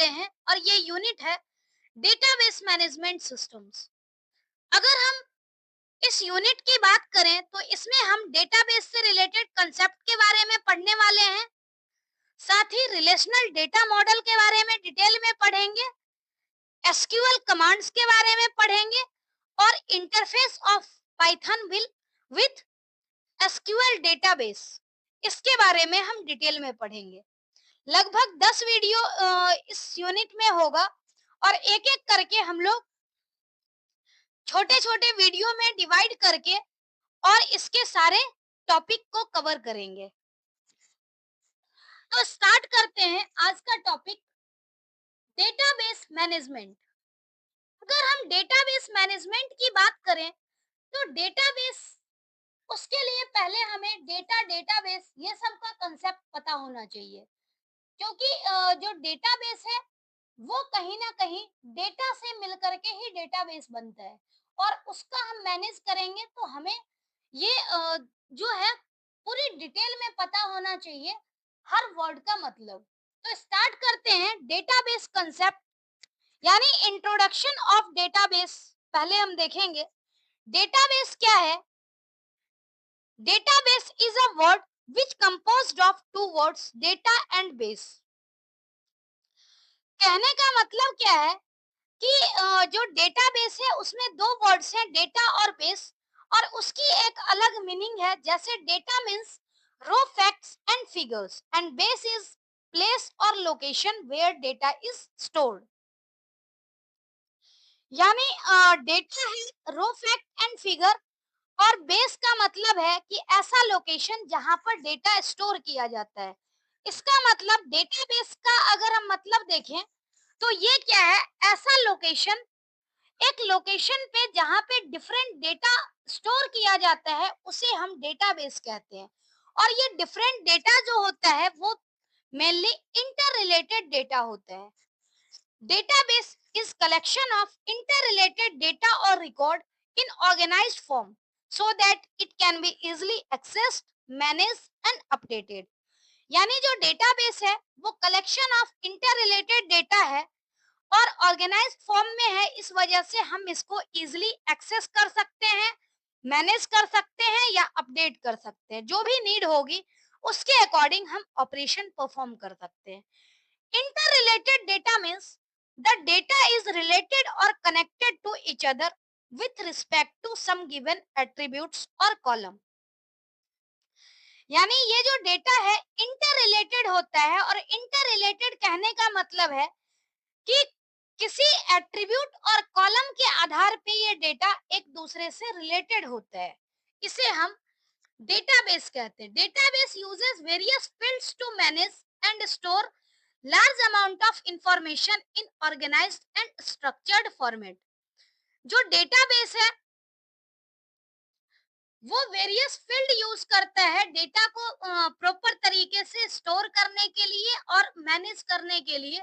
हैं और ये यूनिट है डेटाबेस मैनेजमेंट सिस्टम्स। अगर हम इस यूनिट की बात करें तो इसमें हम डेटाबेस से रिलेटेड कंसेप्ट के बारे में पढ़ने वाले हैं, साथ ही रिलेशनल डेटा मॉडल के बारे में डिटेल में पढ़ेंगे, एसक्यूएल कमांड्स के बारे में पढ़ेंगे और interface of Python will with SQL database, इसके बारे में हम डिटेल में पढ़ेंगे। लगभग 10 वीडियो इस यूनिट में होगा और एक एक करके हम लोग छोटे छोटे वीडियो में डिवाइड करके और इसके सारे टॉपिक को कवर करेंगे। तो स्टार्ट करते हैं आज का टॉपिक, डेटाबेस मैनेजमेंट। अगर हम डेटाबेस मैनेजमेंट की बात करें तो डेटाबेस, उसके लिए पहले हमें डेटाबेस ये सब का कंसेप्ट पता होना चाहिए, क्योंकि जो डेटाबेस है वो कहीं ना कहीं डेटा से मिलकर के ही डेटाबेस बनता है और उसका हम मैनेज करेंगे तो हमें ये जो है पूरी डिटेल में पता होना चाहिए, हर वर्ड का मतलब। तो स्टार्ट करते हैं डेटाबेस कंसेप्ट, यानी इंट्रोडक्शन ऑफ डेटाबेस। पहले हम देखेंगे डेटाबेस क्या है। Database is a word which composed of two words, data and base। कहने का मतलब क्या है कि जो डेटाबेस है उसमें दो वर्ड्स हैं, डेटा और बेस, और उसकी एक अलग मीनिंग है। जैसे data means raw facts and figures and base is place और location where data is stored. यानी डेटा है रो फैक्ट एंड फिगर, और बेस का मतलब है कि ऐसा लोकेशन जहां पर डेटा स्टोर किया जाता है। इसका मतलब डेटाबेस का अगर हम मतलब देखें तो ये क्या है, ऐसा लोकेशन, एक लोकेशन पे जहां पे डिफरेंट डेटा स्टोर किया जाता है उसे हम डेटाबेस कहते हैं। और ये डिफरेंट डेटा जो होता है वो मेनली इंटर रिलेटेड डेटा होता है। Database is collection of interrelated data or record in organized form so that it can be easily accessed, managed and updated। यानी जो डेटाबेस है वो कलेक्शन ऑफ इंटररिलेटेड डेटा है और ऑर्गेनाइज्ड फॉर्म में है, इस वजह से हम इसको इजीली एक्सेस कर सकते हैं, मैनेज कर सकते हैं या अपडेट कर सकते हैं। जो भी नीड होगी उसके अकॉर्डिंग हम ऑपरेशन परफॉर्म कर सकते हैं। Interrelated data means the data is related or connected to each other with respect to some given attributes or column। यानी ये जो डेटा है इंटर रिलेटेड होता है, और इंटर रिलेटेड कहने का मतलब है कि किसी एट्रीब्यूट और कॉलम के आधार पे ये डेटा एक दूसरे से रिलेटेड होता है। इसे हम डेटाबेस कहते हैं। Database uses various fields to manage and store large amount of information in organized and structured format. जो डेटाबेस है वो वेरियस फील्ड यूज करता है डेटा को प्रॉपर तरीके से स्टोर करने के लिए और मैनेज करने के लिए।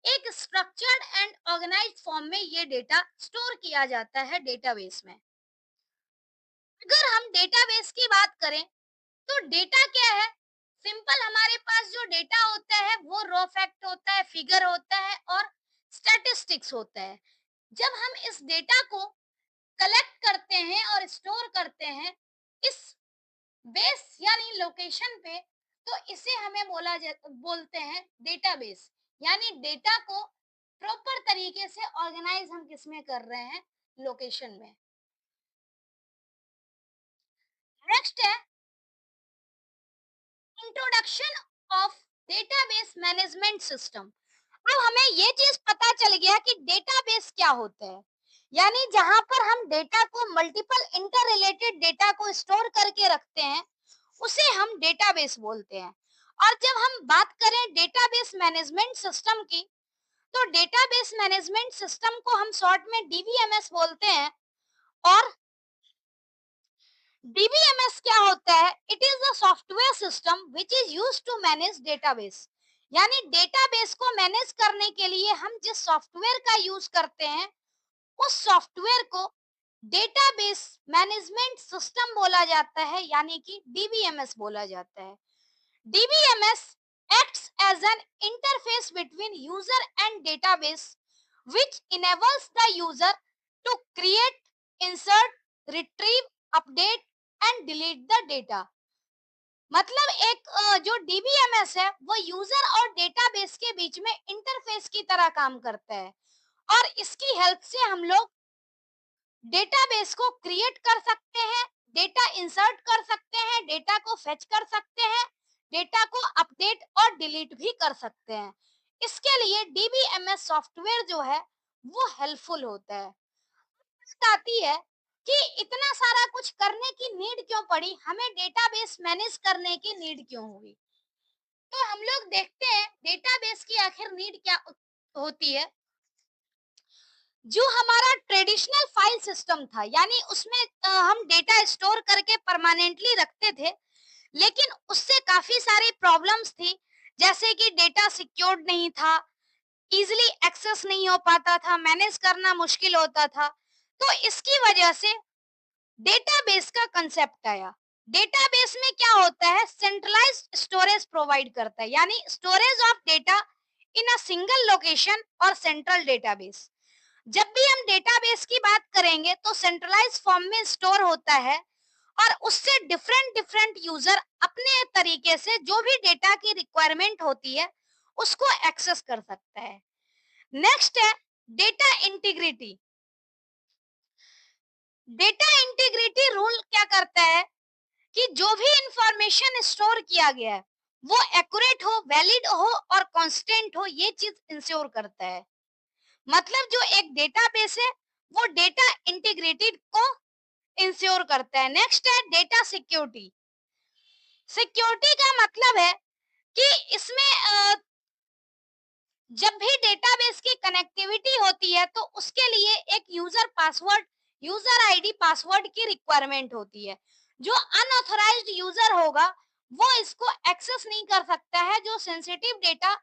एक स्ट्रक्चर्ड एंड ऑर्गेनाइज्ड फॉर्म में ये डेटा स्टोर किया जाता है डेटाबेस में। अगर हम डेटाबेस की बात करें तो डेटा क्या है, सिंपल हमारे पास जो डेटा होता है वो रॉ फैक्ट होता है, फिगर होता है और स्टैटिस्टिक्स होता है। जब हम इस डेटा को कलेक्ट करते हैं और स्टोर करते हैं इस बेस यानी लोकेशन पे, तो इसे हमें बोलते हैं डेटाबेस। यानी डेटा को प्रॉपर तरीके से ऑर्गेनाइज हम किसमें कर रहे हैं, लोकेशन में। नेक्स्ट है introduction of database management system. अब हमें ये चीज पता चल गया कि डेटाबेस क्या होता है, यानी जहां पर हम डेटा को, मल्टीपल इंटर रिलेटेड डेटा को स्टोर करके रखते हैं उसे हम डेटाबेस बोलते हैं। और जब हम बात करें डेटाबेस मैनेजमेंट सिस्टम की तो डेटाबेस मैनेजमेंट सिस्टम को हम शॉर्ट में डीबीएमएस बोलते हैं। और डीबीएमएस क्या होता है, it is a software system which is used to manage database. यानी डेटाबेस को मैनेज करने के लिए हम जिस सॉफ्टवेयर का यूज करते हैं उस सॉफ्टवेयर को डेटाबेस मैनेजमेंट सिस्टम बोला जाता है, यानी कि डीबीएमएस बोला जाता है। DBMS acts as an interface between user and database, which enables the user to create, insert, retrieve, update and delete the data. मतलब एक जो डीबीएमएस है वो यूजर और डेटाबेस के बीच में इंटरफेस की तरह काम करता है और इसकी हेल्प से हम लोग डेटाबेस को क्रिएट कर सकते हैं, डेटा इंसर्ट कर सकते हैं, डेटा को फेच कर सकते हैं, डेटा को अपडेट और डिलीट भी कर सकते हैं। इसके लिए डीबीएमएस सॉफ्टवेयर जो है वो हेल्पफुल होता है। बात आती है कि इतना सारा कुछ करने की नीड क्यों पड़ी, हमें डेटाबेस मैनेज करने की नीड क्यों हुई। तो हम लोग देखते हैं डेटाबेस की आखिर नीड क्या होती है। जो हमारा ट्रेडिशनल फाइल सिस्टम था यानी उसमें हम डेटा स्टोर करके परमानेंटली रखते थे, लेकिन उससे काफी सारी प्रॉब्लम्स थी, जैसे कि डेटा सिक्योर्ड नहीं था, इजीली एक्सेस नहीं हो पाता था, मैनेज करना मुश्किल होता था। तो इसकी वजह से डेटाबेस का कंसेप्ट आया। डेटाबेस में क्या होता है, सेंट्रलाइज्ड स्टोरेज प्रोवाइड करता है, यानी storage of data in a single location और सेंट्रल डेटाबेस। जब भी हम डेटाबेस की बात करेंगे तो सेंट्रलाइज फॉर्म में स्टोर होता है और उससे डिफरेंट डिफरेंट यूजर अपने तरीके से जो भी डेटा की रिक्वायरमेंट होती है उसको एक्सेस कर सकता है। नेक्स्ट है data integrity. Data integrity rule क्या करता है कि जो भी इंफॉर्मेशन स्टोर किया गया है वो एक्यूरेट हो, वैलिड हो और कांस्टेंट हो, ये चीज इंश्योर करता है। मतलब जो एक डेटाबेस है वो डेटा इंटीग्रिटी को इंश्योर करता है। नेक्स्ट है डेटा सिक्योरिटी। सिक्योरिटी का मतलब है कि इसमें जब भी डेटाबेस की कनेक्टिविटी होती है तो उसके लिए एक user password, user ID password की रिक्वायरमेंट होती है। जो अनऑथराइज्ड यूजर होगा वो इसको एक्सेस नहीं कर सकता है। जो सेंसिटिव डेटा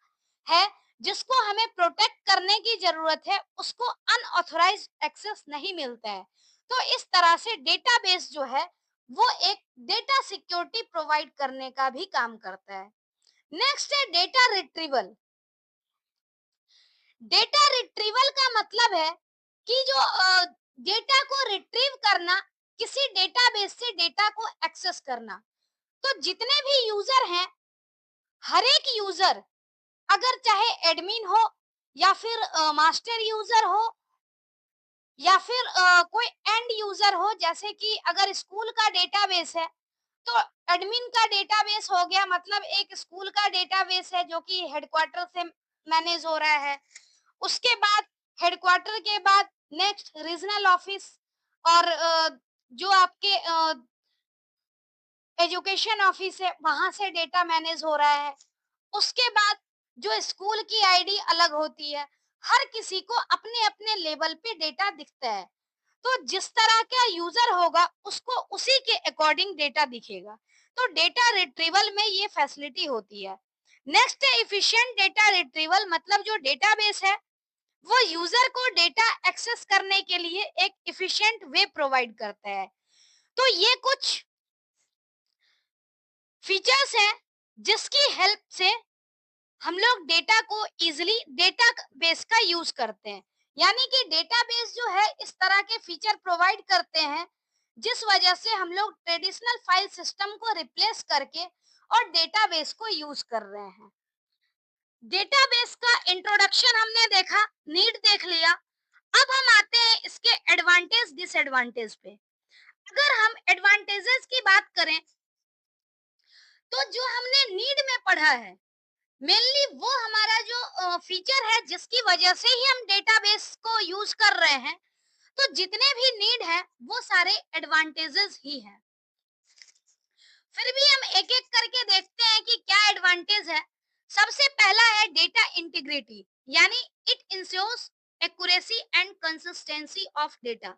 है जिसको हमें प्रोटेक्ट करने की जरूरत है उसको अनऑथराइज्ड एक्सेस नहीं मिलता है। तो इस तरह से डेटाबेस जो है वो एक डेटा सिक्योरिटी प्रोवाइड करने का भी काम करता है। नेक्स्ट है डेटा रिट्रीवल। डेटा रिट्रीवल का मतलब है कि जो डेटा को रिट्रीव करना, किसी डेटाबेस से डेटा को एक्सेस करना। तो जितने भी यूजर हैं, हर एक यूजर, अगर चाहे एडमिन हो या फिर मास्टर यूजर हो या फिर कोई एंड यूजर हो, जैसे कि अगर स्कूल का डेटाबेस है तो एडमिन का डेटाबेस हो गया, मतलब एक स्कूल का डेटाबेस है जो कि हेडक्वार्टर से मैनेज हो रहा है। उसके बाद हेडक्वार्टर के बाद नेक्स्ट रीजनल ऑफिस और जो आपके एजुकेशन ऑफिस है वहां से डेटा मैनेज हो रहा है। उसके बाद जो स्कूल की आईडी अलग होती है, हर किसी को अपने अपने लेवल पे डेटा दिखता है। तो जिस तरह का यूजर होगा उसको उसी के अकॉर्डिंग डेटा दिखेगा। तो डेटा रिट्रीवल में ये फैसिलिटी होती है। नेक्स्ट है इफिशिएंट डेटा रिट्रीवल। मतलब जो डेटाबेस है वो यूजर को डेटा एक्सेस करने के लिए एक इफिशिएंट वे प्रोवाइड करता है। तो ये कुछ फीचर्स हैं जिसकी हेल्प से हम लोग डेटा को इजीली डेटा बेस का यूज करते हैं। यानी कि डेटाबेस जो है इस तरह के फीचर प्रोवाइड करते हैं जिस वजह से हम लोग ट्रेडिशनल फाइल सिस्टम को रिप्लेस करके और डेटाबेस को यूज कर रहे हैं। डेटाबेस का इंट्रोडक्शन हमने देखा, नीड देख लिया। अब हम आते हैं इसके एडवांटेज डिसएडवांटेज पे। अगर हम एडवांटेजेस की बात करें तो जो हमने नीड में पढ़ा है मेनली वो हमारा जो फीचर है जिसकी वजह से ही हम डेटाबेस को यूज कर रहे हैं। तो जितने भी नीड है वो सारे एडवांटेजेस ही हैं। फिर भी हम एक एक करके देखते हैं कि क्या एडवांटेज है। सबसे पहला है डेटा इंटीग्रिटी, यानी it ensures accuracy and consistency of data.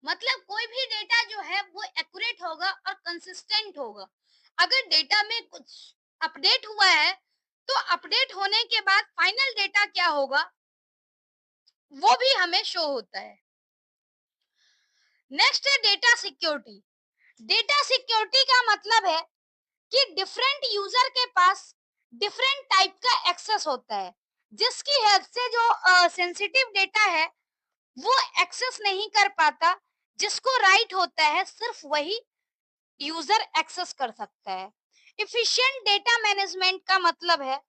मतलब कोई भी डेटा जो है वो एक्यूरेट होगा और कंसिस्टेंट होगा। अगर डेटा में कुछ अपडेट हुआ है तो अपडेट होने के बाद फाइनल डेटा क्या होगा वो भी हमें शो होता है। नेक्स्ट है डेटा सिक्योरिटी। डेटा सिक्योरिटी का मतलब है कि डिफरेंट यूजर के पास डिफरेंट टाइप का एक्सेस होता है, जिसकी हेल्प से जो सेंसिटिव डेटा है वो एक्सेस नहीं कर पाता, जिसको राइट होता है सिर्फ वही यूजर एक्सेस कर सकता है। इफिशिएंट डेटा मैनेजमेंट का मतलब है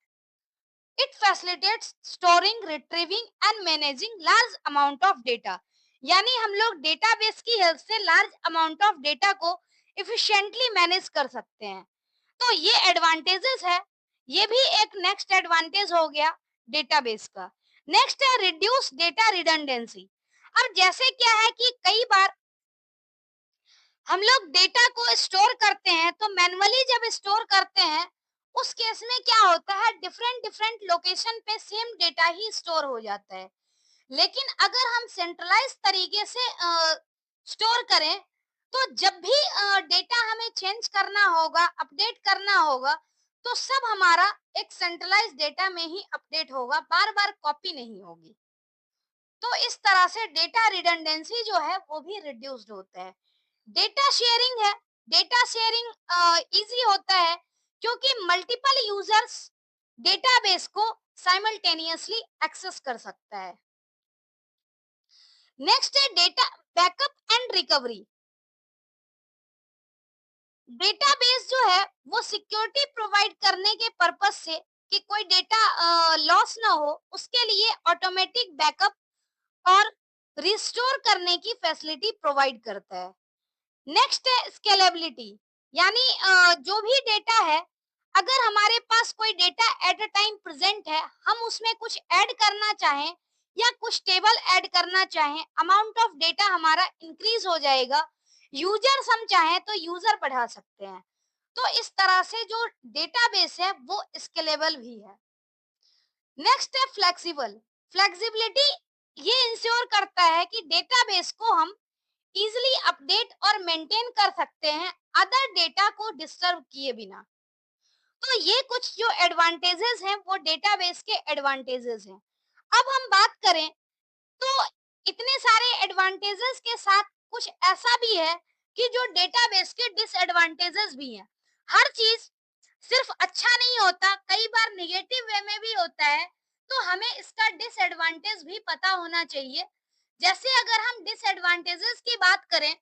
it facilitates storing, retrieving and managing large amount of data. यानी हम लोग डेटाबेस की हेल्प से लार्ज अमाउंट ऑफ डेटा को इफिशिएंटली मैनेज कर सकते हैं। तो ये एडवांटेजेस है। ये भी एक नेक्स्ट एडवांटेज हो गया डेटाबेस का। नेक्स्ट है रिड्यूस डेटा रिडंडेंसी। अब जैसे क्या है कि कई बार हम लोग डेटा को स्टोर करते हैं, तो मैन्युअली जब स्टोर करते हैं उस केस में क्या होता है, डिफरेंट डिफरेंट लोकेशन पे सेम डेटा ही स्टोर हो जाता है। लेकिन अगर हम सेंट्रलाइज तरीके से स्टोर करें, तो जब भी डेटा हमें चेंज करना होगा, अपडेट करना होगा, तो सब हमारा एक सेंट्रलाइज डेटा में ही अपडेट होगा, बार बार कॉपी नहीं होगी। तो इस तरह से डेटा रिडंडेंसी जो है वो भी रिड्यूस्ड होता है। डेटा शेयरिंग है। डेटा शेयरिंग इजी होता है क्योंकि मल्टीपल यूजर्स डेटाबेस को साइमल्टेनियसली एक्सेस कर सकता है। नेक्स्ट है data backup and recovery. Database जो है वो सिक्योरिटी प्रोवाइड करने के पर्पस से कि कोई डेटा लॉस ना हो, उसके लिए ऑटोमेटिक बैकअप और रिस्टोर करने की फैसिलिटी प्रोवाइड करता है। नेक्स्ट है स्केलेबिलिटी। यानी जो भी डेटा है, अगर हमारे पास कोई data at a time present है, हम उसमें कुछ ऐड करना चाहें या कुछ टेबल ऐड करना चाहें, अमाउंट ऑफ डेटा हमारा इंक्रीज हो जाएगा। यूजर्स हम चाहें तो यूजर बढ़ा सकते हैं। तो इस तरह से जो डेटाबेस है वो स्केलेबल भी है। नेक्स्ट है फ्लेक्सिबल। फ्लेक्सिबिलिटी ये इंश्योर करता है कि डेटाबेस को हम इजीली अपडेट और मेंटेन कर सकते हैं अदर डेटा को डिस्टर्ब किए बिना। तो ये कुछ जो एडवांटेजेस हैं वो डेटाबेस के एडवांटेजेस हैं। अब हम बात करें तो इतने सारे एडवांटेजेस के साथ कुछ ऐसा भी है कि जो डेटाबेस के डिसएडवांटेजेस भी हैं। हर चीज सिर्फ अच्छा नहीं होता, कई बार निगेटिव वे में भी होता है। तो हमें इसका डिसएडवांटेज भी पता होना चाहिए। जैसे अगर हम डिसएडवांटेजेस की बात करें,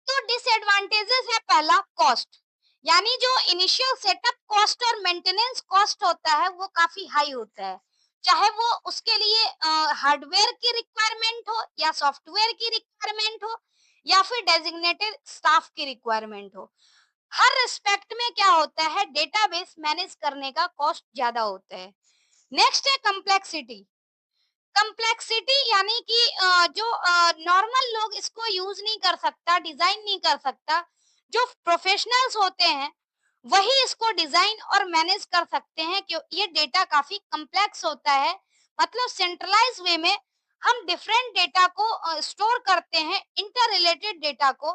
तो डिसएडवांटेजेस है पहला कॉस्ट। यानी जो इनिशियल सेटअप कॉस्ट और मेंटेनेंस कॉस्ट होता है वो काफी हाई होता है, चाहे वो उसके लिए हार्डवेयर की रिक्वायरमेंट हो या सॉफ्टवेयर की रिक्वायरमेंट हो या फिर डेजिग्नेटेड स्टाफ की रिक्वायरमेंट हो। हर रिस्पेक्ट में क्या होता है, डेटाबेस मैनेज करने का कॉस्ट ज्यादा होता है। नेक्स्ट है कम्प्लेक्सिटी। कम्प्लेक्सिटी यानी कि जो नॉर्मल लोग इसको यूज नहीं कर सकता, डिजाइन नहीं कर सकता, जो प्रोफेशनल्स होते हैं वही इसको डिजाइन और मैनेज कर सकते हैं, क्यों ये डेटा काफी कम्प्लेक्स होता है। मतलब सेंट्रलाइज वे में हम डिफरेंट डेटा को स्टोर करते हैं, इंटर रिलेटेड डेटा को।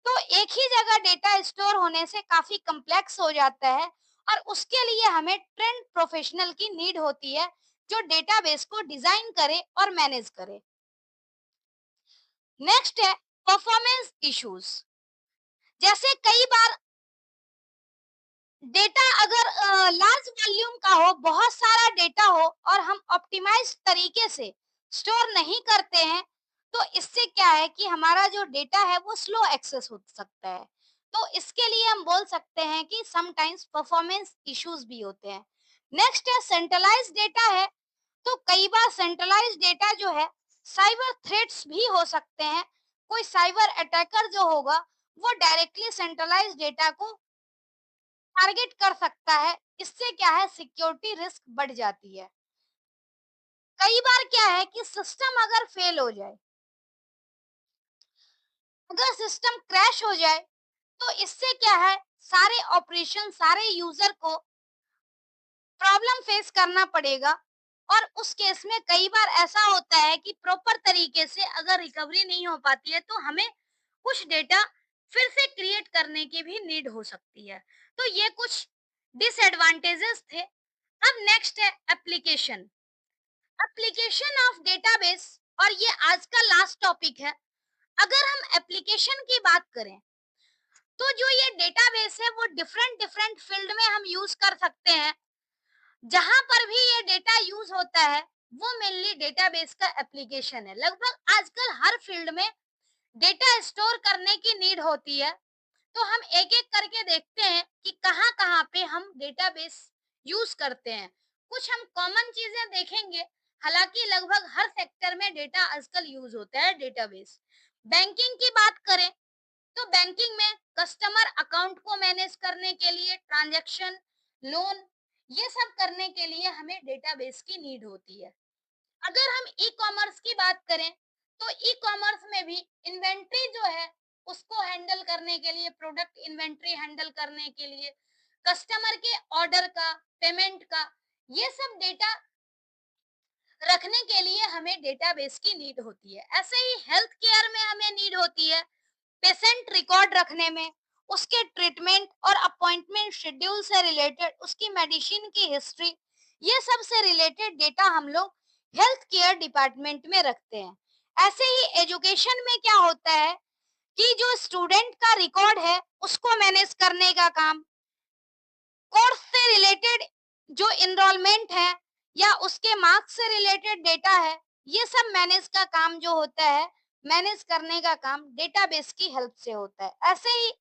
तो एक ही जगह डेटा स्टोर होने से काफी कम्प्लेक्स हो जाता है और उसके लिए हमें ट्रेंड प्रोफेशनल की नीड होती है जो डेटाबेस को डिजाइन करे और मैनेज करे। नेक्स्ट है परफॉर्मेंस इश्यूज। जैसे कई बार डेटा अगर लार्ज वॉल्यूम का हो, बहुत सारा डेटा हो और हम ऑप्टिमाइज तरीके से स्टोर नहीं करते हैं, तो इससे क्या है कि हमारा जो डेटा है वो स्लो एक्सेस हो सकता है। तो इसके लिए हम बोल सकते हैं कि समटाइम्स परफॉर्मेंस इश्यूज भी होते हैं। नेक्स्ट है सेंट्रलाइज डेटा है। तो कई बार सेंट्रलाइज डेटा जो है साइबर थ्रेट्स भी हो सकते हैं। कोई साइबर अटैकर जो होगा वो डायरेक्टली सेंट्रलाइज डेटा को टारगेट कर सकता है। इससे क्या है, सिक्योरिटी रिस्क बढ़ जाती है। कई बार क्या है कि सिस्टम अगर फेल हो जाए, अगर सिस्टम क्रैश हो जाए, तो इससे क्या है, सारे ऑपरेशन, सारे यूजर को प्रॉब्लम फेस करना पड़ेगा। और उस केस में कई बार ऐसा होता है कि प्रॉपर तरीके से अगर रिकवरी नहीं हो पाती है, तो हमें कुछ डेटा फिर से क्रिएट करने की भी नीड हो सकती है। तो ये कुछ डिसएडवांटेजेस थे। अब नेक्स्ट है एप्लीकेशन। एप्लीकेशन ऑफ डेटाबेस, और ये आज का लास्ट टॉपिक है। अगर हम एप्लीकेशन की बात करें, तो जो ये डेटाबेस है वो डिफरेंट डिफरेंट फील्ड में हम यूज कर सकते हैं। जहां पर भी ये डेटा यूज होता है वो मेनली डेटाबेस का एप्लीकेशन है। लगभग आजकल हर फील्ड में डेटा स्टोर करने की नीड होती है। तो हम एक एक करके देखते हैं कि कहाँ कहाँ पे हम डेटाबेस यूज करते हैं। कुछ हम कॉमन चीजें देखेंगे। हालांकि लगभग हर सेक्टर में डेटा आजकल यूज होता है डेटाबेस। बैंकिंग की बात करें तो बैंकिंग में कस्टमर अकाउंट को मैनेज करने के लिए, ट्रांजैक्शन, लोन, ये सब करने के लिए हमें डेटाबेस की नीड होती है। अगर हम ई कॉमर्स की बात करें तो ई कॉमर्स में भी इन्वेंट्री जो है उसको हैंडल करने के लिए, प्रोडक्ट इन्वेंट्री हैंडल करने के लिए, कस्टमर के ऑर्डर का, पेमेंट का, ये सब डेटा रखने के लिए हमें डेटाबेस की नीड होती है। ऐसे ही हेल्थ केयर में हमें नीड होती है पेशेंट रिकॉर्ड रखने में, उसके ट्रीटमेंट और अपॉइंटमेंट शेड्यूल से रिलेटेड, उसकी मेडिसिन की हिस्ट्री, ये सब से रिलेटेड डेटा हम लोग हेल्थ केयर डिपार्टमेंट में रखते हैं। ऐसे ही एजुकेशन में क्या होता है कि जो स्टूडेंट का रिकॉर्ड है उसको मैनेज करने का काम, कोर्स से रिलेटेड जो इनरोलमेंट है या उसके मार्क्स से रिलेटेड डेटा है, ये सब मैनेज का काम जो होता है, मैनेज करने का काम डेटाबेस की हेल्प से होता है। ऐसे ही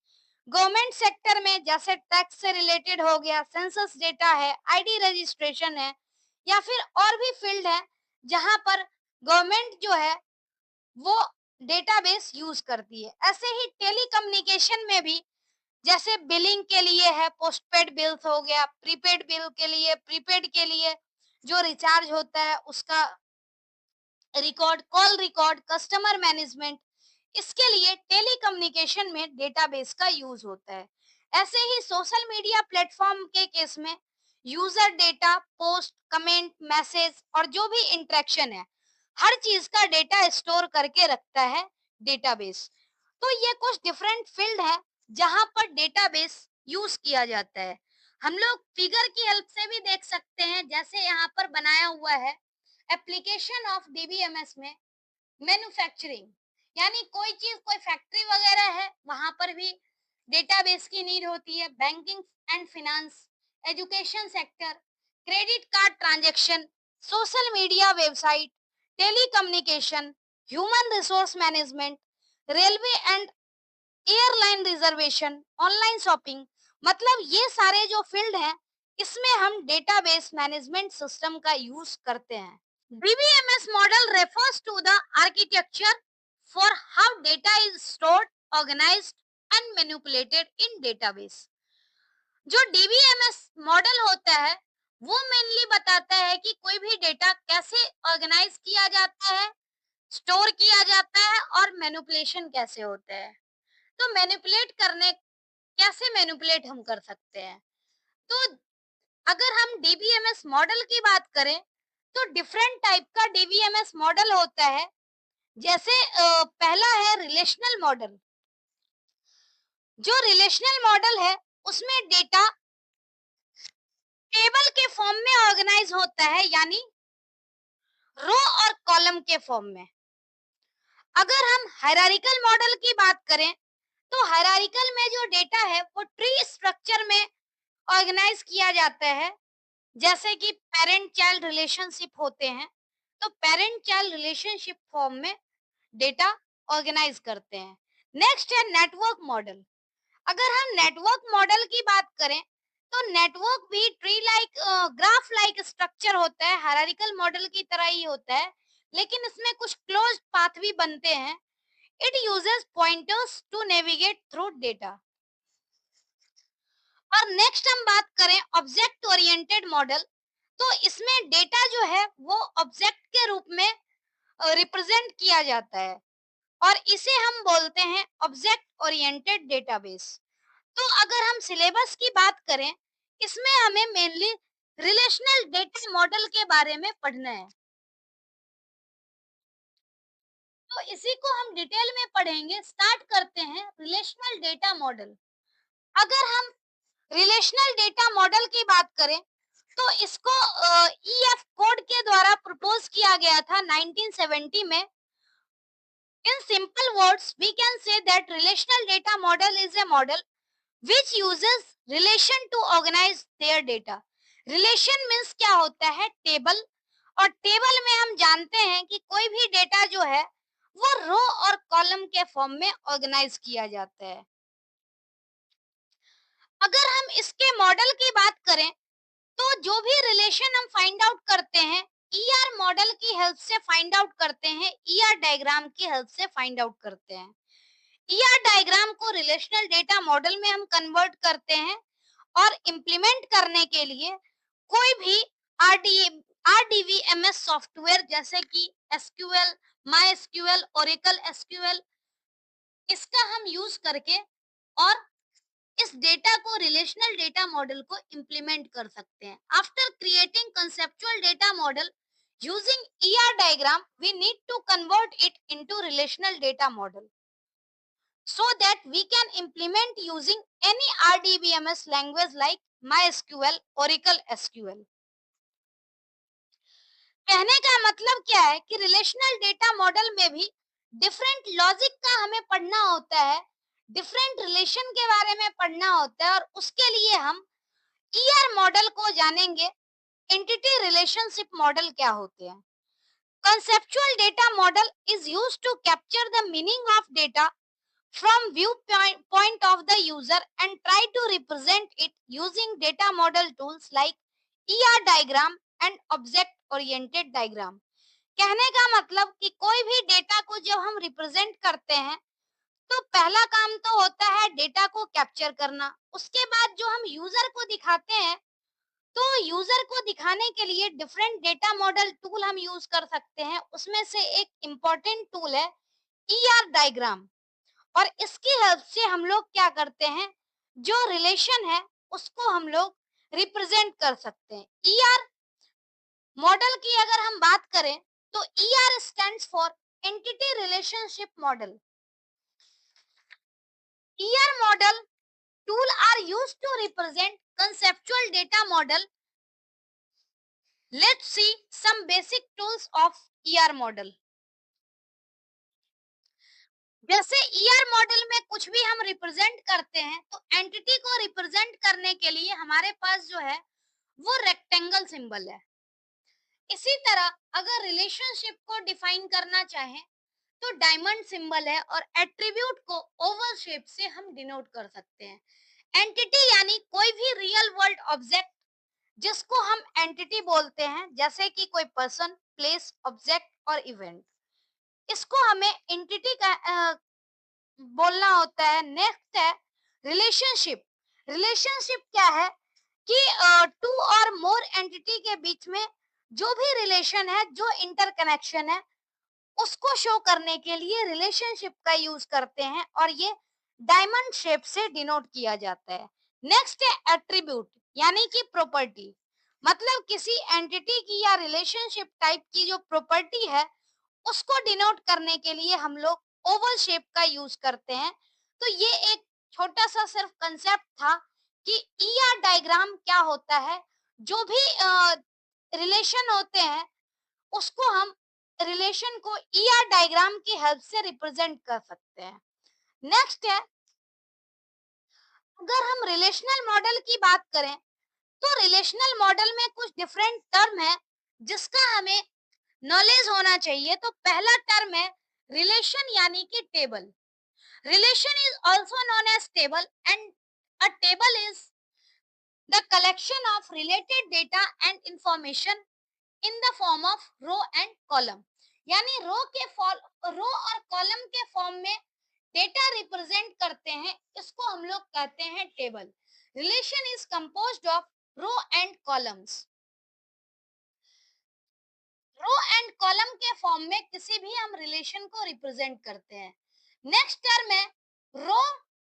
गवर्नमेंट सेक्टर में जैसे टैक्स से रिलेटेड हो गया, सेंसस डेटा है, आईडी रजिस्ट्रेशन है, या फिर और भी फील्ड है जहां पर गवर्नमेंट जो है वो डेटाबेस यूज करती है। ऐसे ही टेलीकम्युनिकेशन में भी जैसे बिलिंग के लिए है, पोस्टपेड बिल्स हो गया, प्रीपेड बिल के लिए, प्रीपेड के लिए जो रिचार्ज होता है उसका record, call record, customer management, इसके लिए टेलीकम्युनिकेशन में डेटाबेस का यूज होता है। ऐसे ही सोशल मीडिया प्लेटफॉर्म के केस में user data, post, comment, message और जो भी इंटरेक्शन है, हर चीज का डेटा स्टोर करके रखता है डेटाबेस। तो ये कुछ डिफरेंट फील्ड है जहां पर डेटाबेस यूज किया जाता है। हम लोग फिगर की हेल्प से भी देख सकते हैं, जैसे यहाँ पर बनाया हुआ है एप्लीकेशन ऑफ डीबीएमएस में मैन्युफैक्चरिंग, यानी कोई चीज, कोई फैक्ट्री वगैरह है वहां पर भी डेटाबेस की नीड होती है। Banking and finance, education sector, credit card transaction, social media website, telecommunication, human resource management, railway and airline reservation, online shopping, मतलब ये सारे जो फील्ड हैं इसमें हम डेटाबेस मैनेजमेंट सिस्टम का यूज करते हैं। DBMS model refers to the architecture for how data is stored, organized and manipulated in database. जो DBMS मॉडल होता है वो मेनली बताता है कि कोई भी डेटा कैसे ऑर्गेनाइज किया जाता है, स्टोर किया जाता है और मैनिपुलेशन कैसे होता है। तो मैनिपुलेट करने, कैसे मैनिपुलेट हम कर सकते हैं। तो अगर हम डीबीएमएस मॉडल की बात करें तो डिफरेंट टाइप का डीबीएमएस मॉडल होता है। जैसे पहला है रिलेशनल मॉडल। जो रिलेशनल मॉडल है उसमें डेटा टेबल के फॉर्म में ऑर्गेनाइज होता है, यानी रो और कॉलम के फॉर्म में। अगर हम हायरार्किकल मॉडल की बात करें तो हायरार्किकल में जो डेटा है वो ट्री स्ट्रक्चर में ऑर्गेनाइज किया जाता है। जैसे कि पेरेंट चाइल्ड रिलेशनशिप होते हैं, तो पेरेंट चाइल्ड रिलेशनशिप फॉर्म में डेटा ऑर्गेनाइज करते हैं। नेक्स्ट है नेटवर्क मॉडल। अगर हम नेटवर्क मॉडल की बात करें तो नेटवर्क भी tree like, graph like structure होता है, हायरार्किकल मॉडल की तरह ही होता है, लेकिन इसमें कुछ क्लोज्ड पाथ भी बनते हैं। It uses pointers to navigate through data. और नेक्स्ट हम बात करें ऑब्जेक्ट ओरिएंटेड मॉडल, तो इसमें डेटा जो है वो ऑब्जेक्ट के रूप में रिप्रेजेंट किया जाता है और इसे हम बोलते हैं ऑब्जेक्ट ओरिएंटेड डेटाबेस। तो अगर हम सिलेबस की बात करें, इसमें हमें मेनली रिलेशनल डेटा मॉडल के बारे में पढ़ना है। तो इसी को हम डिटेल में पढ़ेंगे। स्टार्ट करते हैं रिलेशनल डेटा मॉडल। अगर हम रिलेशनल डेटा मॉडल की बात करें तो इसको ईएफ कोड के द्वारा प्रपोज किया गया था 1970 में। In simple words, we can say that relational data model is a model which uses relation to organize their data. Relation means क्या होता है? टेबल। और टेबल में हम जानते हैं कि कोई भी डेटा जो है वो रो और कॉलम के फॉर्म में ऑर्गेनाइज किया जाता है। अगर हम इसके मॉडल की बात करें तो जो भी रिलेशन हम फाइंड आउट करते हैं ईआर मॉडल की हेल्प से फाइंड आउट करते हैं, ईआर डायग्राम की हेल्प से फाइंड आउट करते हैं। ईआर डायग्राम को रिलेशनल डेटा मॉडल में हम कन्वर्ट करते हैं और इम्प्लीमेंट करने के लिए कोई भी आरडी आरडीवीएमएस सॉफ्टवेयर जैसे कि SQL, MySQL, Oracle SQL, इसका हम यूज करके और इस डेटा को रिलेशनल डेटा मॉडल को इम्प्लीमेंट कर सकते हैं। After creating conceptual data model using ER diagram we need to convert it into relational data model so that we can implement using any RDBMS language like MySQL, Oracle SQL. कहने का मतलब क्या है कि relational data model में भी different logic का हमें पढ़ना होता है, डिफरेंट रिलेशन के बारे में पढ़ना होता है और उसके लिए हम ईआर मॉडल को जानेंगे। एंटिटी रिलेशनशिप मॉडल क्या होते हैं? Conceptual data model is used to capture the meaning of data from viewpoint of the user and try to represent it using data model tools like ER diagram and object oriented diagram. कहने का मतलब कि कोई भी data को जब हम represent करते हैं तो पहला काम तो होता है डेटा को कैप्चर करना। उसके बाद जो हम यूजर को दिखाते हैं तो यूजर को दिखाने के लिए डिफरेंट डेटा मॉडल टूल हम यूज कर सकते हैं। उसमें से एक इम्पोर्टेंट टूल है ईआर डायग्राम और इसकी हेल्प से हम लोग क्या करते हैं, जो रिलेशन है उसको हम लोग रिप्रेजेंट कर सकते हैं। ईआर मॉडल की अगर हम बात करें तो ER stands for entity relationship model. ER model tool are used to represent conceptual data model. Let's see some basic tools of ER model. जैसे ईआर मॉडल में कुछ भी हम रिप्रेजेंट करते हैं तो एंटिटी को रिप्रेजेंट करने के लिए हमारे पास जो है वो रेक्टेंगल सिंबल है। इसी तरह अगर रिलेशनशिप को डिफाइन करना चाहें तो डायमंड सिंबल है और एट्रीब्यूट को ओवल शेप से हम डिनोट कर सकते हैं। एंटिटी यानी कोई भी रियल वर्ल्ड ऑब्जेक्ट जिसको हम एंटिटी बोलते हैं, जैसे कि कोई पर्सन, प्लेस, ऑब्जेक्ट और इवेंट, इसको हमें एंटिटी का बोलना होता है। नेक्स्ट है रिलेशनशिप। रिलेशनशिप क्या है कि टू और मोर एंटिटी के बीच में जो भी रिलेशन है, जो इंटरकनेक्शन है, उसको शो करने के लिए रिलेशनशिप का यूज करते हैं और ये डायमंड शेप से डिनोट किया जाता है। नेक्स्ट है एट्रीब्यूट यानी कि प्रॉपर्टी, मतलब किसी एंटिटी की या रिलेशनशिप टाइप की जो प्रॉपर्टी है उसको डिनोट करने के लिए हम लोग ओवल शेप का यूज करते हैं। तो ये एक छोटा सा सिर्फ कंसेप्ट था कि ईआर डायग्राम क्या होता है। जो भी रिलेशन होते हैं उसको हम रिलेशन को ईआर डायग्राम की हेल्प से रिप्रेजेंट कर सकते हैं। नेक्स्ट है अगर हम रिलेशनल मॉडल की बात करें तो रिलेशनल मॉडल में कुछ डिफरेंट टर्म है जिसका हमें नॉलेज होना चाहिए। तो पहला टर्म है रिलेशन यानी कि table. Relation is also known as table and a table is the collection of related data and information in the form of row and column. यानी रो और कॉलम के फॉर्म में डेटा रिप्रेजेंट करते हैं, इसको हम लोग कहते हैं table. Relation is composed of row and columns. Row and column के फॉर्म में किसी भी हम रिलेशन को रिप्रेजेंट करते हैं। नेक्स्ट टर्म है रो,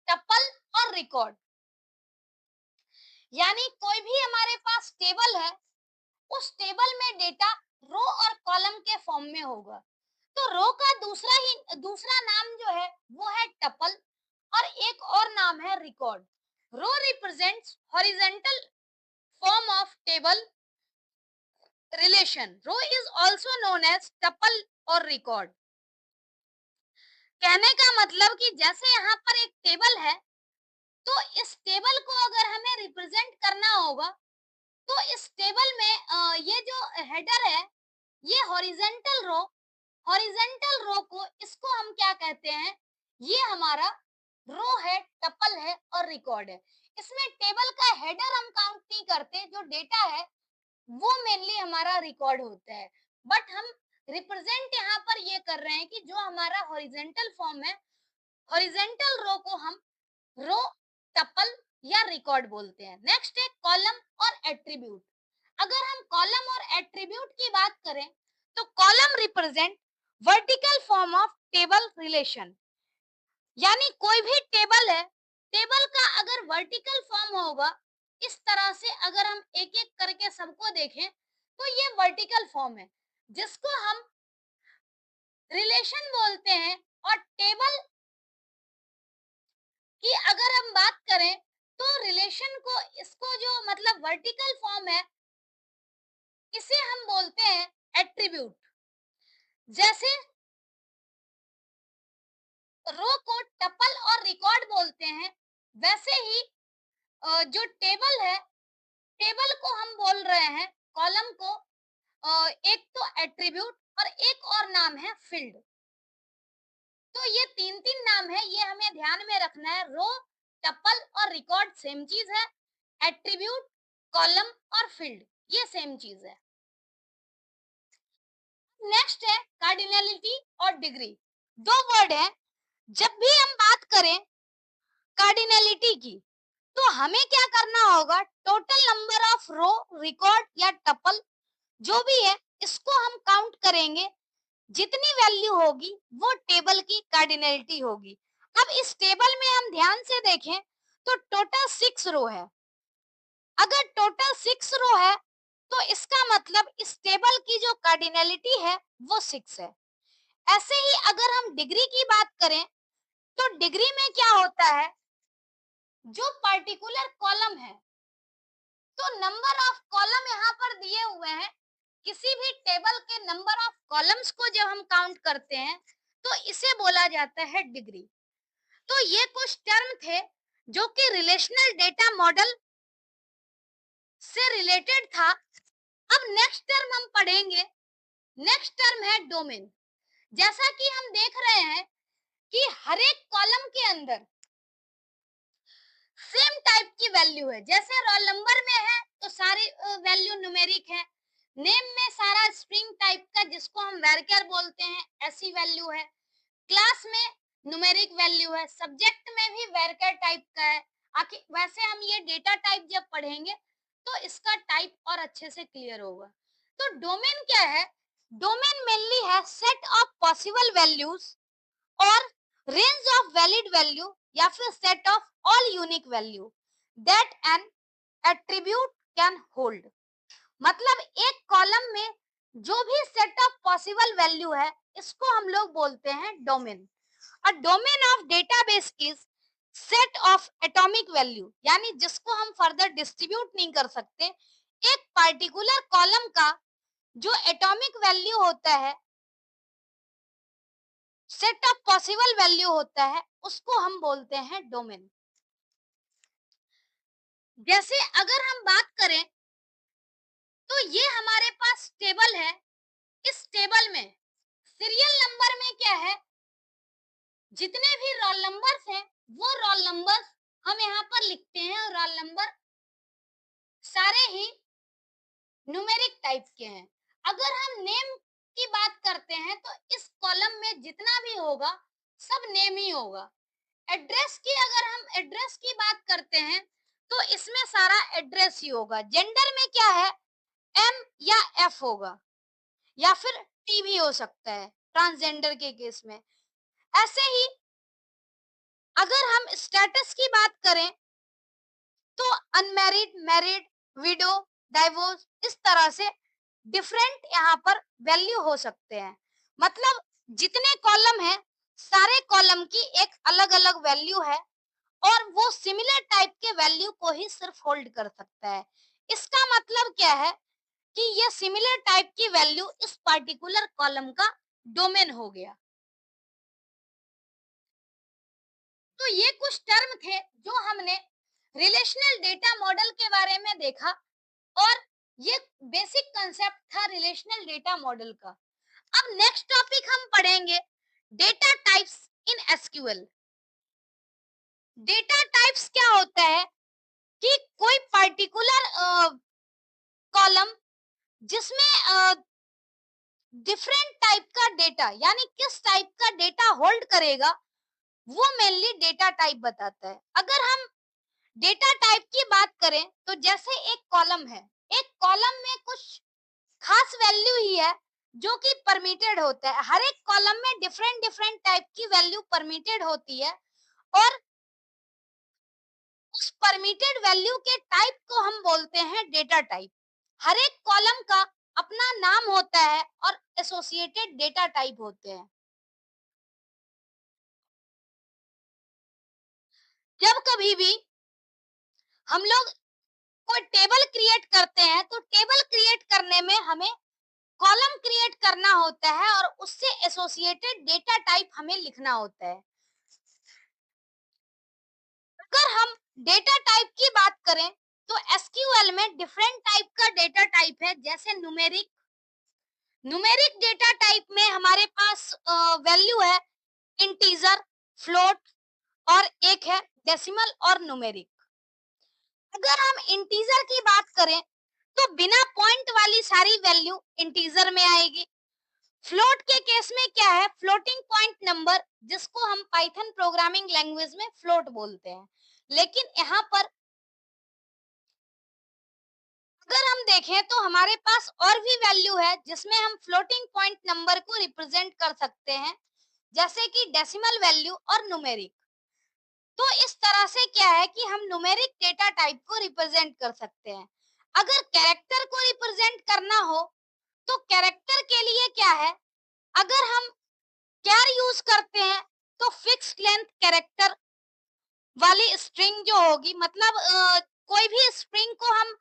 टपल और रिकॉर्ड। यानी कोई भी हमारे पास टेबल है, उस टेबल में डेटा रो और कॉलम के फॉर्म में होगा। तो रो का दूसरा नाम जो है वो है टपल और एक और नाम है record. Row represents horizontal form of table relation. Row is also known as tuple or record. कहने का मतलब कि जैसे यहाँ पर एक टेबल है, तो इस टेबल को अगर हमें रिप्रेजेंट करना होगा, तो इस टेबल में ये जो हेडर है, ये हॉरिजेंटल रो को इसको हम क्या कहते हैं? ये हमारा रो है, टपल है और रिकॉर्ड है। इसमें टेबल का हेडर हम काउंट नहीं करते, जो डेटा है वो मेनली हमारा रिकॉर्ड होता है। बट हम रिप्रेजेंट यहाँ पर ये कर रहे हैं कि जो हमारा हॉरिजेंटल फॉर्म है, हॉरिजेंटल रो को हम रो, टपल या रिकॉर्ड बोलते हैं। नेक्स्ट है कॉलम और एट्रीब्यूट। अगर हम कॉलम और एट्रीब्यूट की बात करें, तो column represent vertical form of table relation, यानी कोई भी टेबल है, टेबल का अगर वर्टिकल फॉर्म होगा, इस तरह से अगर हम एक एक करके सबको देखें, तो ये वर्टिकल फॉर्म है, जिसको हम रिलेशन बोलते हैं। और टेबल की अगर हम बात करें, तो रिलेशन को, इसको जो मतलब वर्टिकल फॉर्म है, इसे हम बोलते हैं एट्रीब्यूट। जैसे रो को टपल और रिकॉर्ड बोलते हैं, वैसे ही जो टेबल है, टेबल को हम बोल रहे हैं, कॉलम को एक तो एट्रीब्यूट और एक और नाम है फील्ड। तो ये तीन तीन नाम है, ये हमें ध्यान में रखना है। रो, टपल और रिकॉर्ड सेम चीज है, एट्रीब्यूट, कॉलम और फील्ड ये सेम चीज है। नेक्स्ट है कार्डिनलिटी और डिग्री। दो वर्ड है। जब भी हम बात करें कार्डिनलिटी की, तो हमें क्या करना होगा? Total number of row, record या टपल जो भी है, इसको हम काउंट करेंगे। जितनी वैल्यू होगी वो टेबल की कार्डिनलिटी होगी। अब इस टेबल में हम ध्यान से देखें, तो टोटल 6 रो है। अगर टोटल 6 रो है, तो इसका मतलब इस टेबल की जो कार्डिनलिटी है वो 6 है। ऐसे ही अगर हम डिग्री की बात करें, तो डिग्री में क्या होता है? जो पर्टिकुलर कॉलम है, तो नंबर ऑफ कॉलम यहाँ पर दिए हुए हैं, किसी भी टेबल के नंबर ऑफ कॉलम्स को जब हम काउंट करते हैं, तो इसे बोला जाता है डिग्री। तो ये कुछ टर्म थे जो कि रिलेशनल डेटा मॉडल से रिलेटेड था। अब नेक्स्ट टर्म हम पढ़ेंगे। नेक्स्ट टर्म है डोमेन। जैसा कि हम देख रहे हैं कि हर एक कॉलम के अंदर सेम टाइप की वैल्यू है। जैसे रोल नंबर में है तो सारी वैल्यू न्यूमेरिक है। नेम में सारा स्ट्रिंग टाइप का, जिसको हम वैरचर बोलते हैं, ऐसी वैल्यू है। क्लास में न्यूमेरिक वैल्यू है। सब्जेक्ट में भी वैरचर टाइप का है। आखिर वैसे हम ये डेटा टाइप जब पढ़ेंगे, तो इसका टाइप और अच्छे से क्लियर होगा। तो डोमेन क्या है? डोमेन मेनली है सेट ऑफ पॉसिबल वैल्यूज और रेंज ऑफ वैलिड वैल्यू, या फिर set of all unique value that N attribute can hold. मतलब एक कॉलम में जो भी सेट ऑफ पॉसिबल वैल्यू है, इसको हम लोग बोलते हैं domain. A domain of database is set of atomic value, यानी जिसको हम फर्दर डिस्ट्रीब्यूट नहीं कर सकते। एक पर्टिकुलर कॉलम का जो एटॉमिक वैल्यू होता है, सेट ऑफ पॉसिबल वैल्यू होता है, उसको हम बोलते हैं डोमेन। जैसे अगर हम बात करें, तो ये हमारे पास टेबल है। इस टेबल में सीरियल नंबर में क्या है? जितने भी रोल नंबर्स हैं, वो रोल नंबर्स हम यहाँ पर लिखते हैं, और रोल नंबर सारे ही न्यूमेरिक टाइप के हैं। अगर हम नेम की बात करते हैं, तो इस कॉलम में जितना भी होगा, सब नेम ही होगा। एड्रेस की अगर हम एड्रेस की बात करते हैं, तो इसमें सारा एड्रेस ही होगा। जेंडर में क्या है? एम या एफ होगा, या फिर टी भी हो सकता है ट्रांसजेंडर के केस में। ऐसे ही अगर हम स्टेटस की बात करें, तो अनमैरिड, मैरिड, विडो, डाइवोर्स, इस तरह से डिफरेंट यहाँ पर वैल्यू हो सकते हैं। मतलब जितने कॉलम हैं, सारे कॉलम की एक अलग अलग वैल्यू है, और वो सिमिलर टाइप के वैल्यू को ही सिर्फ होल्ड कर सकता है। इसका मतलब क्या है? कि ये सिमिलर टाइप की वैल्यू इस पर्टिकुलर कॉलम का डोमेन हो गया। तो ये कुछ टर्म थे जो हमने रिलेशनल डेटा मॉडल के बारे में देखा, और ये बेसिक कंसेप्ट था रिलेशनल डेटा मॉडल का। अब नेक्स्ट टॉपिक हम पढ़ेंगे data types in SQL. Data types क्या होता है कि कोई पर्टिकुलर कॉलम जिसमें डिफरेंट टाइप का डेटा, यानी किस टाइप का डेटा होल्ड करेगा, वो मेनली डेटा टाइप बताता है। अगर हम डेटा टाइप की बात करें तो जैसे एक कॉलम है, एक कॉलम में कुछ खास वैल्यू ही है जो कि परमिटेड होता है। हर एक कॉलम में डिफरेंट डिफरेंट टाइप की वैल्यू परमिटेड होती है, और उस परमिटेड वैल्यू के टाइप को हम बोलते हैं डेटा टाइप। हर एक कॉलम का अपना नाम होता है और एसोसिएटेड डेटा टाइप होते हैं। जब कभी भी हम लोग कोई टेबल क्रिएट करते हैं तो टेबल क्रिएट करने में हमें कॉलम क्रिएट करना होता है और उससे एसोसिएटेड डेटा टाइप हमें लिखना होता है। अगर हम डेटा टाइप की बात करें तो एसक्यूएल में डिफरेंट टाइप का डेटा टाइप है, जैसे न्यूमेरिक। न्यूमेरिक डेटा टाइप में हमारे पास वैल्यू है इंटीजर, फ्लोट, और एक है डेसिमल और न्यूमेरिक। अगर हम इंटीजर की बात करें तो बिना पॉइंट वाली सारी वैल्यू इंटीजर में आएगी। फ्लोट के केस में क्या है, फ्लोटिंग पॉइंट नंबर, जिसको हम पाइथन प्रोग्रामिंग लैंग्वेज में फ्लोट बोलते हैं। लेकिन यहाँ पर अगर हम देखें तो हमारे पास और भी वैल्यू है जिसमें हम फ्लोटिंग पॉइंट नंबर को रिप्रेजेंट कर सकते हैं, जैसे कि डेसिमल वैल्यू और न्यूमेरिक। तो इस तरह से क्या है कि हम न्यूमेरिक डेटा टाइप को रिप्रेजेंट कर सकते हैं। अगर कैरेक्टर को रिप्रेजेंट करना हो तो कैरेक्टर के लिए क्या है, अगर हम कैर यूज करते हैं तो फिक्स्ड लेंथ कैरेक्टर वाली स्ट्रिंग जो होगी, मतलब कोई भी स्ट्रिंग को हम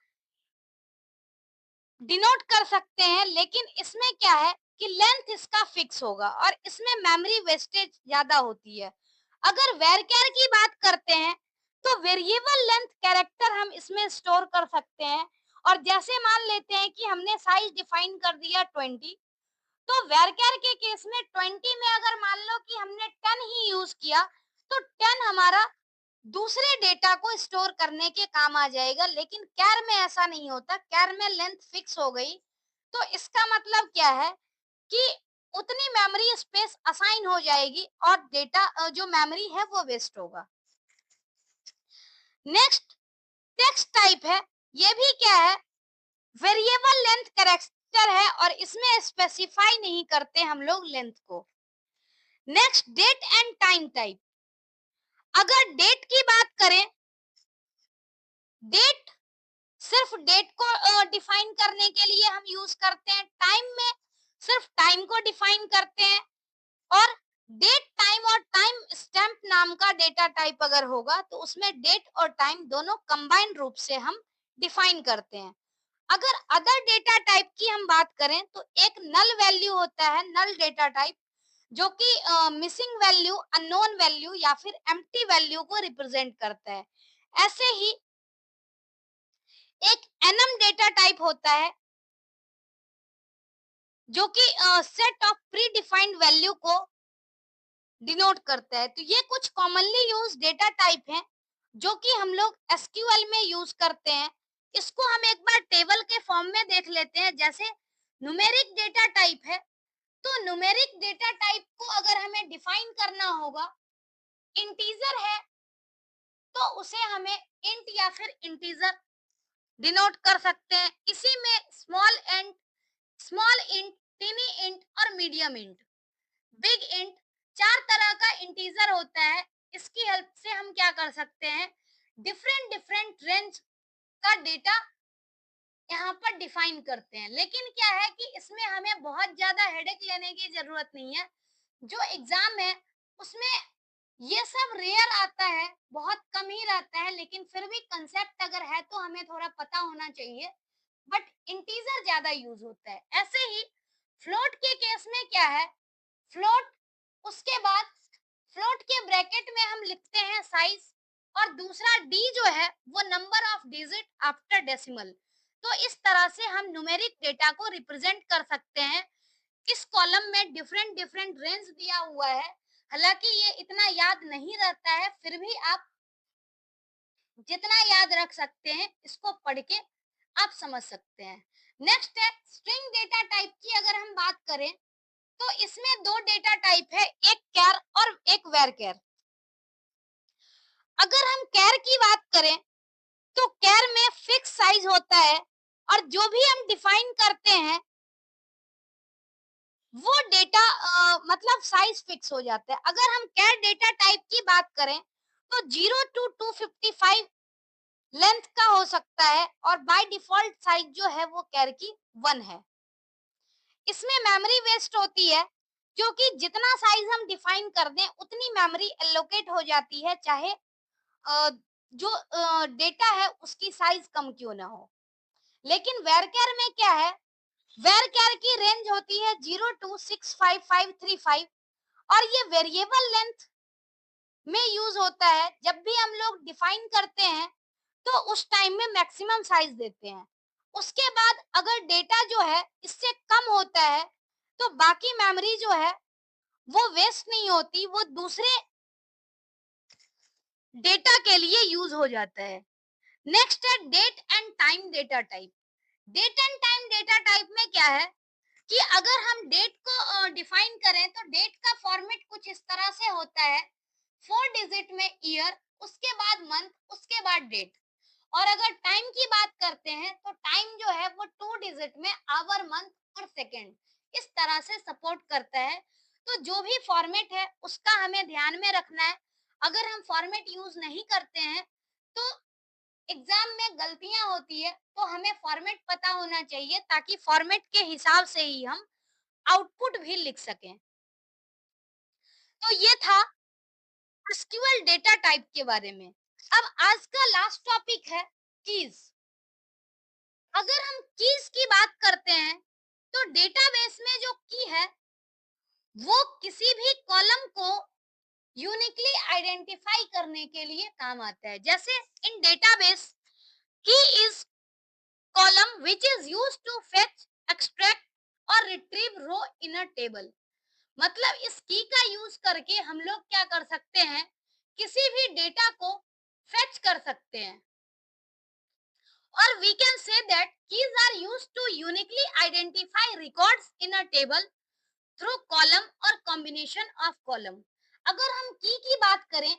डिनोट कर सकते हैं, लेकिन इसमें क्या है कि लेंथ इसका फिक्स होगा और इसमें मेमोरी वेस्टेज ज्यादा होती है। अगर वेरचर की बात करते हैं तो वेरिएबल लेंथ कैरेक्टर हम इसमें स्टोर कर सकते हैं, और जैसे मान लेते हैं कि हमने साइज डिफाइन कर दिया 20, तो वेरचर के केस में 20 में अगर मान लो कि हमने 10 ही यूज किया तो 10 हमारा दूसरे डेटा को स्टोर करने के काम आ जाएगा। लेकिन कैर में ऐसा नहीं होता, कैर में लेंथ फिक्स हो गई, तो इसका मतलब क्या है कि उतनी मेमोरी स्पेस असाइन हो जाएगी और डेटा जो मेमोरी है वो वेस्ट होगा। नेक्स्ट टेक्स्ट टाइप है, ये भी क्या है, वेरिएबल लेंथ कैरेक्टर है और इसमें स्पेसिफाई नहीं करते हम लोग लेंथ को। Next date and time type. अगर डेट की बात करें, डेट सिर्फ डेट को डिफाइन करने के लिए हम यूज करते हैं, टाइम में सिर्फ टाइम को डिफाइन करते हैं, और डेट टाइम और टाइम स्टैम्प नाम का डेटा टाइप अगर होगा तो उसमें डेट और टाइम दोनों कंबाइंड रूप से हम डिफाइन करते हैं। अगर अदर डेटा टाइप की हम बात करें तो एक नल वैल्यू होता है, नल डेटा टाइप, जो कि मिसिंग वैल्यू, अननोन वैल्यू या फिर एम्प्टी वैल्यू को रिप्रेजेंट करता है। ऐसे ही एक एनम डेटा टाइप होता है जो कि set of pre defined value को डिनोट करता है। तो ये कुछ कॉमनली यूज डेटा टाइप हैं जो कि हम लोग एसक्यूएल में यूज करते हैं। इसको हम एक बार टेबल के फॉर्म में देख लेते हैं। जैसे न्यूमेरिक डेटा टाइप है, तो न्यूमेरिक डेटा टाइप को अगर हमें डिफाइन करना होगा, इंटीजर है तो उसे हमें इंट या फिर इंटीजर डिनोट कर सकते हैं। इसी में स्मॉल इंट, टिनी इंट और मीडियम इंट, बिग इंट, चार तरह का इंटीजर होता है। इसकी हेल्प से हम क्या कर सकते हैं, डिफरेंट डिफरेंट रेंज का डेटा यहाँ पर डिफाइन करते हैं। लेकिन क्या है कि इसमें हमें बहुत ज्यादा हेडेक लेने की जरूरत नहीं है। जो एग्जाम है उसमें ये सब रेयर आता है, बहुत कम ही रहता है, लेकिन फिर भी कंसेप्ट अगर है तो हमें थोड़ा पता होना चाहिए। बट इंटीजर ज्यादा यूज होता है। ऐसे ही फ्लोट के केस में क्या है, फ्लोट उसके बाद फ्लोट के ब्रैकेट में हम लिखते हैं साइज, और दूसरा डी जो है वो number of digit after decimal. तो इस तरह से हम न्यूमेरिक डेटा को रिप्रेजेंट कर सकते हैं। इस कॉलम में डिफरेंट डिफरेंट रेंज दिया हुआ है, हालांकि ये इतना याद नहीं रहता है, फिर भी आप जितना याद रख सकते हैं इसको पढ़ के आप समझ सकते हैं। नेक्स्ट है स्ट्रिंग डेटा टाइप की। अगर हम बात करें तो इसमें दो डेटा टाइप है, एक कैर और एक वेर कैर। अगर हम कैर की बात करें तो कैर में फिक्स साइज होता है, और जो भी हम डिफाइन करते हैं वो डेटा मतलब साइज फिक्स हो जाता है। अगर हम कैर डेटा टाइप की बात करें तो 0 to 255 लेंथ का हो सकता है, और बाय डिफॉल्ट साइज जो है वो कैर की 1 है। इसमें मेमोरी वेस्ट होती है, क्योंकि जितना साइज हम डिफाइन कर दें उतनी मेमोरी एलोकेट हो जाती है, चाहे जो डेटा है उसकी साइज कम क्यों ना हो। लेकिन वेरकेर में क्या है, वेरकेर की रेंज होती है 0 to 65535, और ये वेरिएबल लेंथ में यूज होता है। जब भी हम लोग डिफाइन करते हैं तो उस टाइम में मैक्सिमम साइज देते हैं। उसके बाद अगर डेटा जो है इससे कम होता है तो बाकी मेमोरी जो है वो वेस्ट नहीं होती, वो दूसरे डेटा के लिए यूज हो जाता है। नेक्स्ट है date and time data type. Date and time data type में क्या है कि अगर हम डेट को डिफाइन करें तो डेट का फॉर्मेट कुछ इस तरह से होता है, 4 डिजिट में ईयर, उसके बाद मंथ, उसके बाद डेट। और अगर टाइम की बात करते हैं तो टाइम जो है वो 2 डिजिट में आवर, मंथ और सेकेंड, इस तरह से सपोर्ट करता है। तो जो भी फॉर्मेट है उसका हमें ध्यान में रखना है। अगर हम फॉर्मेट यूज नहीं करते हैं तो एग्जाम में गलतियां होती है, तो हमें फॉर्मेट पता होना चाहिए ताकि फॉर्मेट के हिसाब से ही हम आउटपुट भी लिख सकें। तो ये था एसक्यूएल डेटा टाइप के बारे में। अब आज का लास्ट टॉपिक है कीज। अगर हम कीज की बात करते हैं तो डेटाबेस में जो की है वो किसी भी कॉलम को यूनिकली आइडेंटिफाई करने के लिए काम आता है। जैसे इन डेटाबेस की is column which is used to fetch, extract और retrieve row in a table। मतलब इस की का यूज करके हम लोग क्या कर सकते हैं, किसी भी डेटा को फेच कर सकते हैं। और we can say that keys are used to uniquely identify records in a table through column or combination of column। अगर हम की बात करें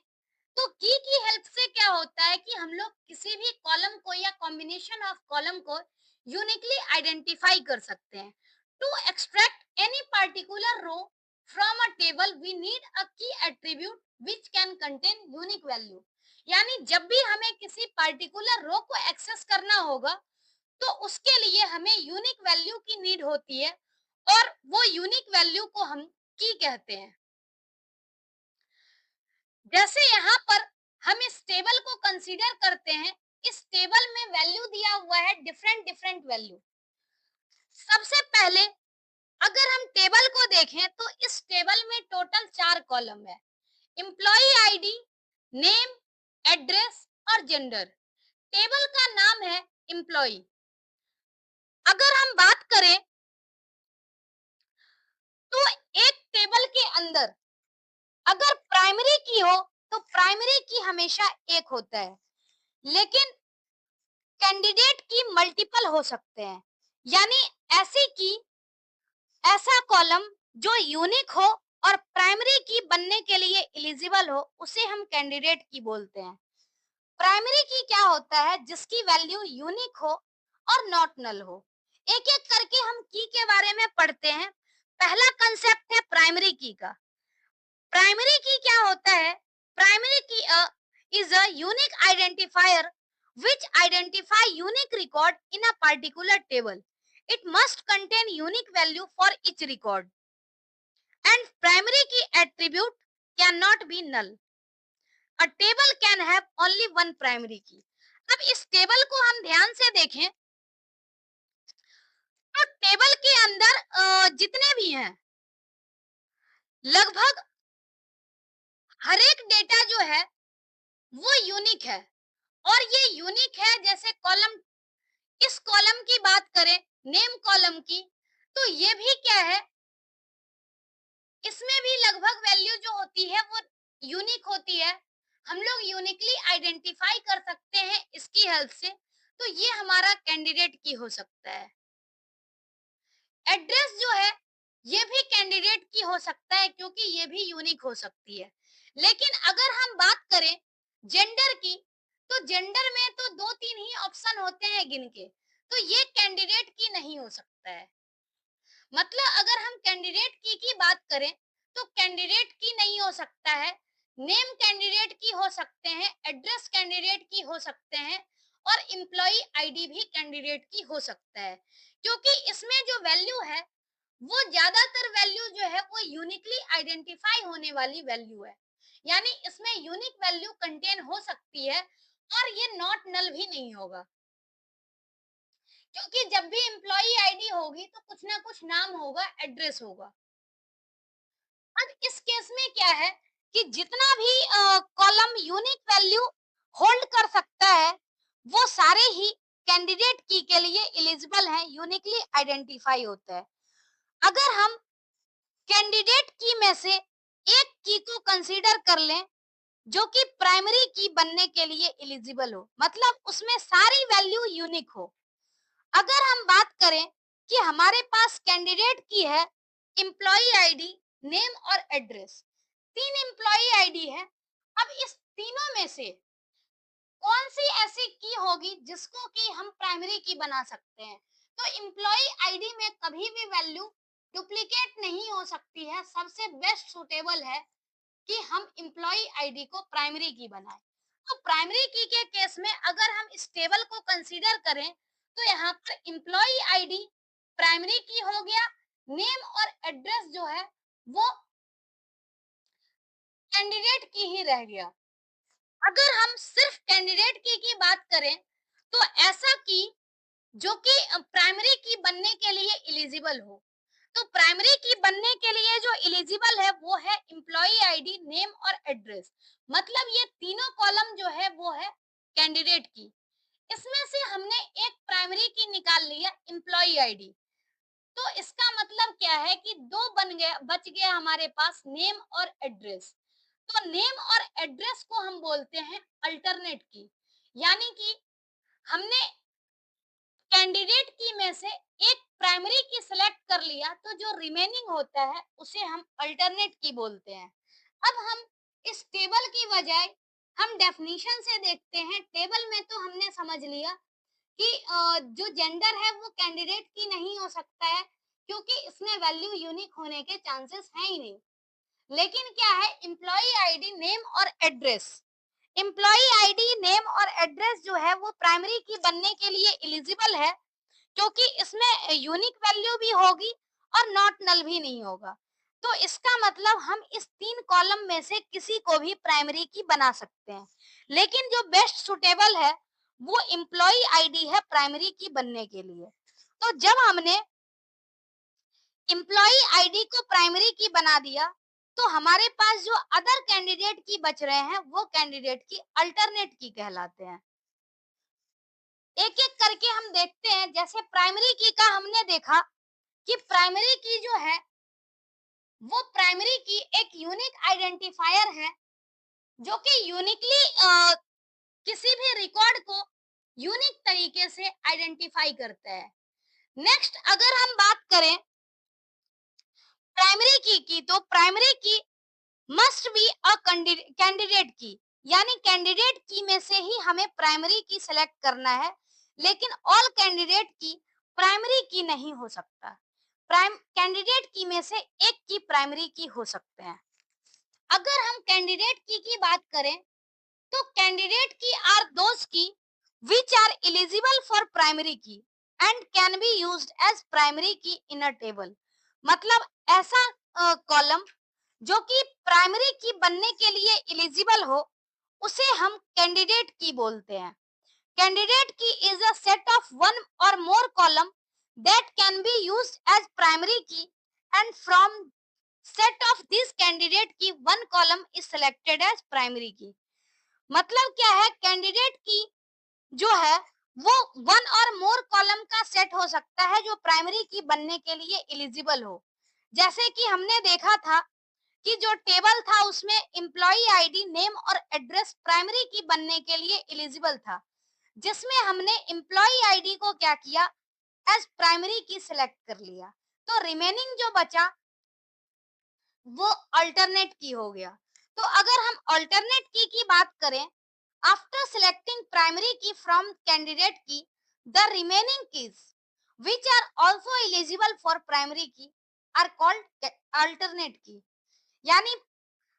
तो की हेल्प से क्या होता है कि हम लोग किसी भी कॉलम को या कॉम्बिनेशन ऑफ कॉलम को यूनिकली आइडेंटिफाई कर सकते हैं। To extract any particular row from a table we need a key attribute which can contain unique value. यानी जब भी हमें किसी पार्टिकुलर रो को एक्सेस करना होगा तो उसके लिए हमें यूनिक वैल्यू की नीड होती है, और वो यूनिक वैल्यू को हम की कहते हैं। जैसे यहाँ पर हम इस टेबल को कंसीडर करते हैं, इस टेबल में वैल्यू दिया हुआ है डिफरेंट डिफरेंट वैल्यू। सबसे पहले अगर हम टेबल को देखें तो इस टेबल में टोटल 4 कॉलम है, एम्प्लॉय आईडी, नेम, एड्रेस और जेंडर। टेबल का नाम है एम्प्लॉय। अगर हम बात करें तो एक टेबल के अंदर अगर प्राइमरी की हो तो प्राइमरी की हमेशा एक होता है, लेकिन कैंडिडेट की मल्टीपल हो सकते हैं। यानी ऐसी की, ऐसा कॉलम जो यूनिक हो और प्राइमरी की बनने के लिए एलिजिबल हो उसे हम कैंडिडेट की बोलते हैं। प्राइमरी की क्या होता है, जिसकी वैल्यू यूनिक हो और नॉट नल हो। एक एक करके हम की के बारे में पढ़ते हैं। पहला कंसेप्ट है प्राइमरी की का। प्राइमरी की क्या होता है, प्राइमरी की is a unique identifier which identify unique record in a particular table. It must contain unique value for each record, and primary key attribute cannot be null. A table can have only one primary key. अब इस table को हम ध्यान से देखें तो table के अंदर जितने भी हैं लगभग हर एक डेटा जो है वो यूनिक है, और ये यूनिक है। जैसे कॉलम, इस कॉलम की बात करें, नेम कॉलम की, तो ये भी क्या है, इसमें भी लगभग वैल्यू जो होती है वो यूनिक होती है। हम लोग यूनिकली आइडेंटिफाई कर सकते हैं इसकी हेल्प से। तो ये हमारा कैंडिडेट की हो सकता है। एड्रेस जो है ये भी कैंडिडेट की हो सकता है, क्योंकि ये भी यूनिक हो सकती है। लेकिन अगर हम बात करें जेंडर की, तो जेंडर में तो दो तीन ही ऑप्शन होते हैं गिन के, तो ये कैंडिडेट की नहीं हो सकता है। मतलब अगर हम कैंडिडेट की बात करें, तो कैंडिडेट की नहीं हो सकता है। नेम कैंडिडेट की हो सकते हैं, एड्रेस कैंडिडेट की हो सकते हैं, और एम्प्लॉय आईडी भी कैंडिडेट की हो सकता है। क्योंकि इसमें जो वैल्यू है वो ज्यादातर वैल्यू जो है वो यूनिकली आइडेंटिफाई होने वाली वैल्यू है। यानी इसमें यूनिक वैल्यू कंटेन हो सकती है, और ये नॉट नल भी नहीं होगा। क्योंकि जब भी एम्प्लॉय आईडी होगी तो कुछ ना कुछ नाम होगा, एड्रेस होगा। अब इस केस में क्या है कि जितना भी कॉलम यूनिक वैल्यू होल्ड कर सकता है, वो सारे ही कैंडिडेट की के लिए एलिजिबल हैं, यूनिकली आइडेंटिफाई होता है। अगर हम कैंडिडेट की में से एक की को कंसीडर कर लें जो कि प्राइमरी की बनने के लिए एलिजिबल हो, मतलब उसमें सारी वैल्यू यूनिक हो। अगर हम बात करें कि हमारे पास कैंडिडेट की है एम्प्लॉय आईडी, नेम और एड्रेस, तीन एम्प्लॉय आईडी है। अब इस तीनों में से कौन सी ऐसी की होगी जिसको कि हम प्राइमरी की बना सकते हैं? तो एम्प्लॉय आईडी में कभी भी वैल्यू डुप्लीकेट नहीं हो सकती है। सबसे बेस्ट सुटेबल है कि हम एम्प्लॉय आईडी को प्राइमरी की बनाएं। तो प्राइमरी की के केस में अगर हम इस टेबल को कंसीडर करें, तो यहाँ पर एम्प्लॉय आईडी प्राइमरी की हो गया, नेम और एड्रेस जो है वो कैंडिडेट की ही रह गया। अगर हम सिर्फ कैंडिडेट की बात करें, तो ऐसा की जो कि प्राइमरी की बनने के लिए एलिजिबल हो। तो प्राइमरी की बनने के लिए जो एलिजिबल है वो है एम्प्लॉय आईडी, नेम और एड्रेस। मतलब ये तीनों कॉलम जो है वो है कैंडिडेट की। इसमें से हमने एक प्राइमरी की निकाल लिया, एम्प्लॉय आईडी। तो इसका मतलब क्या है कि दो बन गया, बच गया हमारे पास नेम और एड्रेस। तो नेम और एड्रेस को हम बोलते हैं अल्टरनेट की। यानी कि हमने कैंडिडेट की में से एक प्राइमरी की सिलेक्ट कर लिया, तो जो रिमेनिंग होता है उसे हम अल्टरनेट की बोलते हैं। अब हम इस टेबल की बजाय हम डेफिनेशन से देखते हैं। टेबल में तो हमने समझ लिया कि जो जेंडर है वो कैंडिडेट की नहीं हो सकता है, क्योंकि इसमें वैल्यू यूनिक होने के चांसेस हैं ही नहीं। लेकिन क्या है, एम्प्लॉय आईडी, नेम और एड्रेस। एम्प्लॉय आईडी, नेम और एड्रेस जो है वो प्राइमरी की बनने के लिए एलिजिबल है, क्योंकि इसमें यूनिक वैल्यू भी होगी और नॉट नल भी नहीं होगा। तो इसका मतलब हम इस तीन कॉलम में से किसी को भी प्राइमरी की बना सकते हैं। लेकिन जो बेस्ट सुटेबल है वो एम्प्लॉय आईडी है प्राइमरी की बनने के लिए। तो जब हमने एम्प्लॉय आईडी को प्राइमरी की बना दिया, तो हमारे पास जो अदर कैंडिडेट की बच रहे हैं वो कैंडिडेट की अल्टरनेट की कहलाते हैं। एक एक करके हम देखते हैं। जैसे प्राइमरी की का हमने देखा कि प्राइमरी की जो है वो प्राइमरी की एक यूनिक आइडेंटिफायर है, जो कि यूनिकली किसी भी रिकॉर्ड को यूनिक तरीके से आइडेंटिफाई करता है। नेक्स्ट अगर हम बात करें प्राइमरी की, तो प्राइमरी की मस्ट बी अ कैंडिडेट की। यानी कैंडिडेट की में से ही हमें प्राइमरी की सिलेक्ट करना है, लेकिन ऑल कैंडिडेट की प्राइमरी की नहीं हो सकता। प्राइम कैंडिडेट की में से एक की प्राइमरी की हो सकते हैं। अगर हम कैंडिडेट की बात करें, तो कैंडिडेट की are those key which are eligible for primary key and can be used as primary key in a table. मतलब ऐसा कॉलम जो कि प्राइमरी की बनने के लिए एलिजिबल हो, उसे हम कैंडिडेट की बोलते हैं। Candidate key is a set of one और more column that can be used as primary key and from set of this candidate key one column is selected as primary key. मतलब क्या है, candidate की जो है वो one और more column का सेट हो सकता है जो प्राइमरी की बनने के लिए एलिजिबल हो। जैसे कि हमने देखा था कि जो टेबल था उसमें एम्प्लॉय आईडी, नेम और एड्रेस प्राइमरी की बनने के लिए एलिजिबल था, जिसमें हमने एम्प्लॉय आईडी को क्या किया, एज प्राइमरी की सिलेक्ट कर लिया। तो रिमेनिंग जो बचा वो अल्टरनेट की हो गया। तो अगर हम अल्टरनेट की बात करें, after selecting primary key from candidate key, the remaining keys which are also eligible for primary key are called alternate key. यानी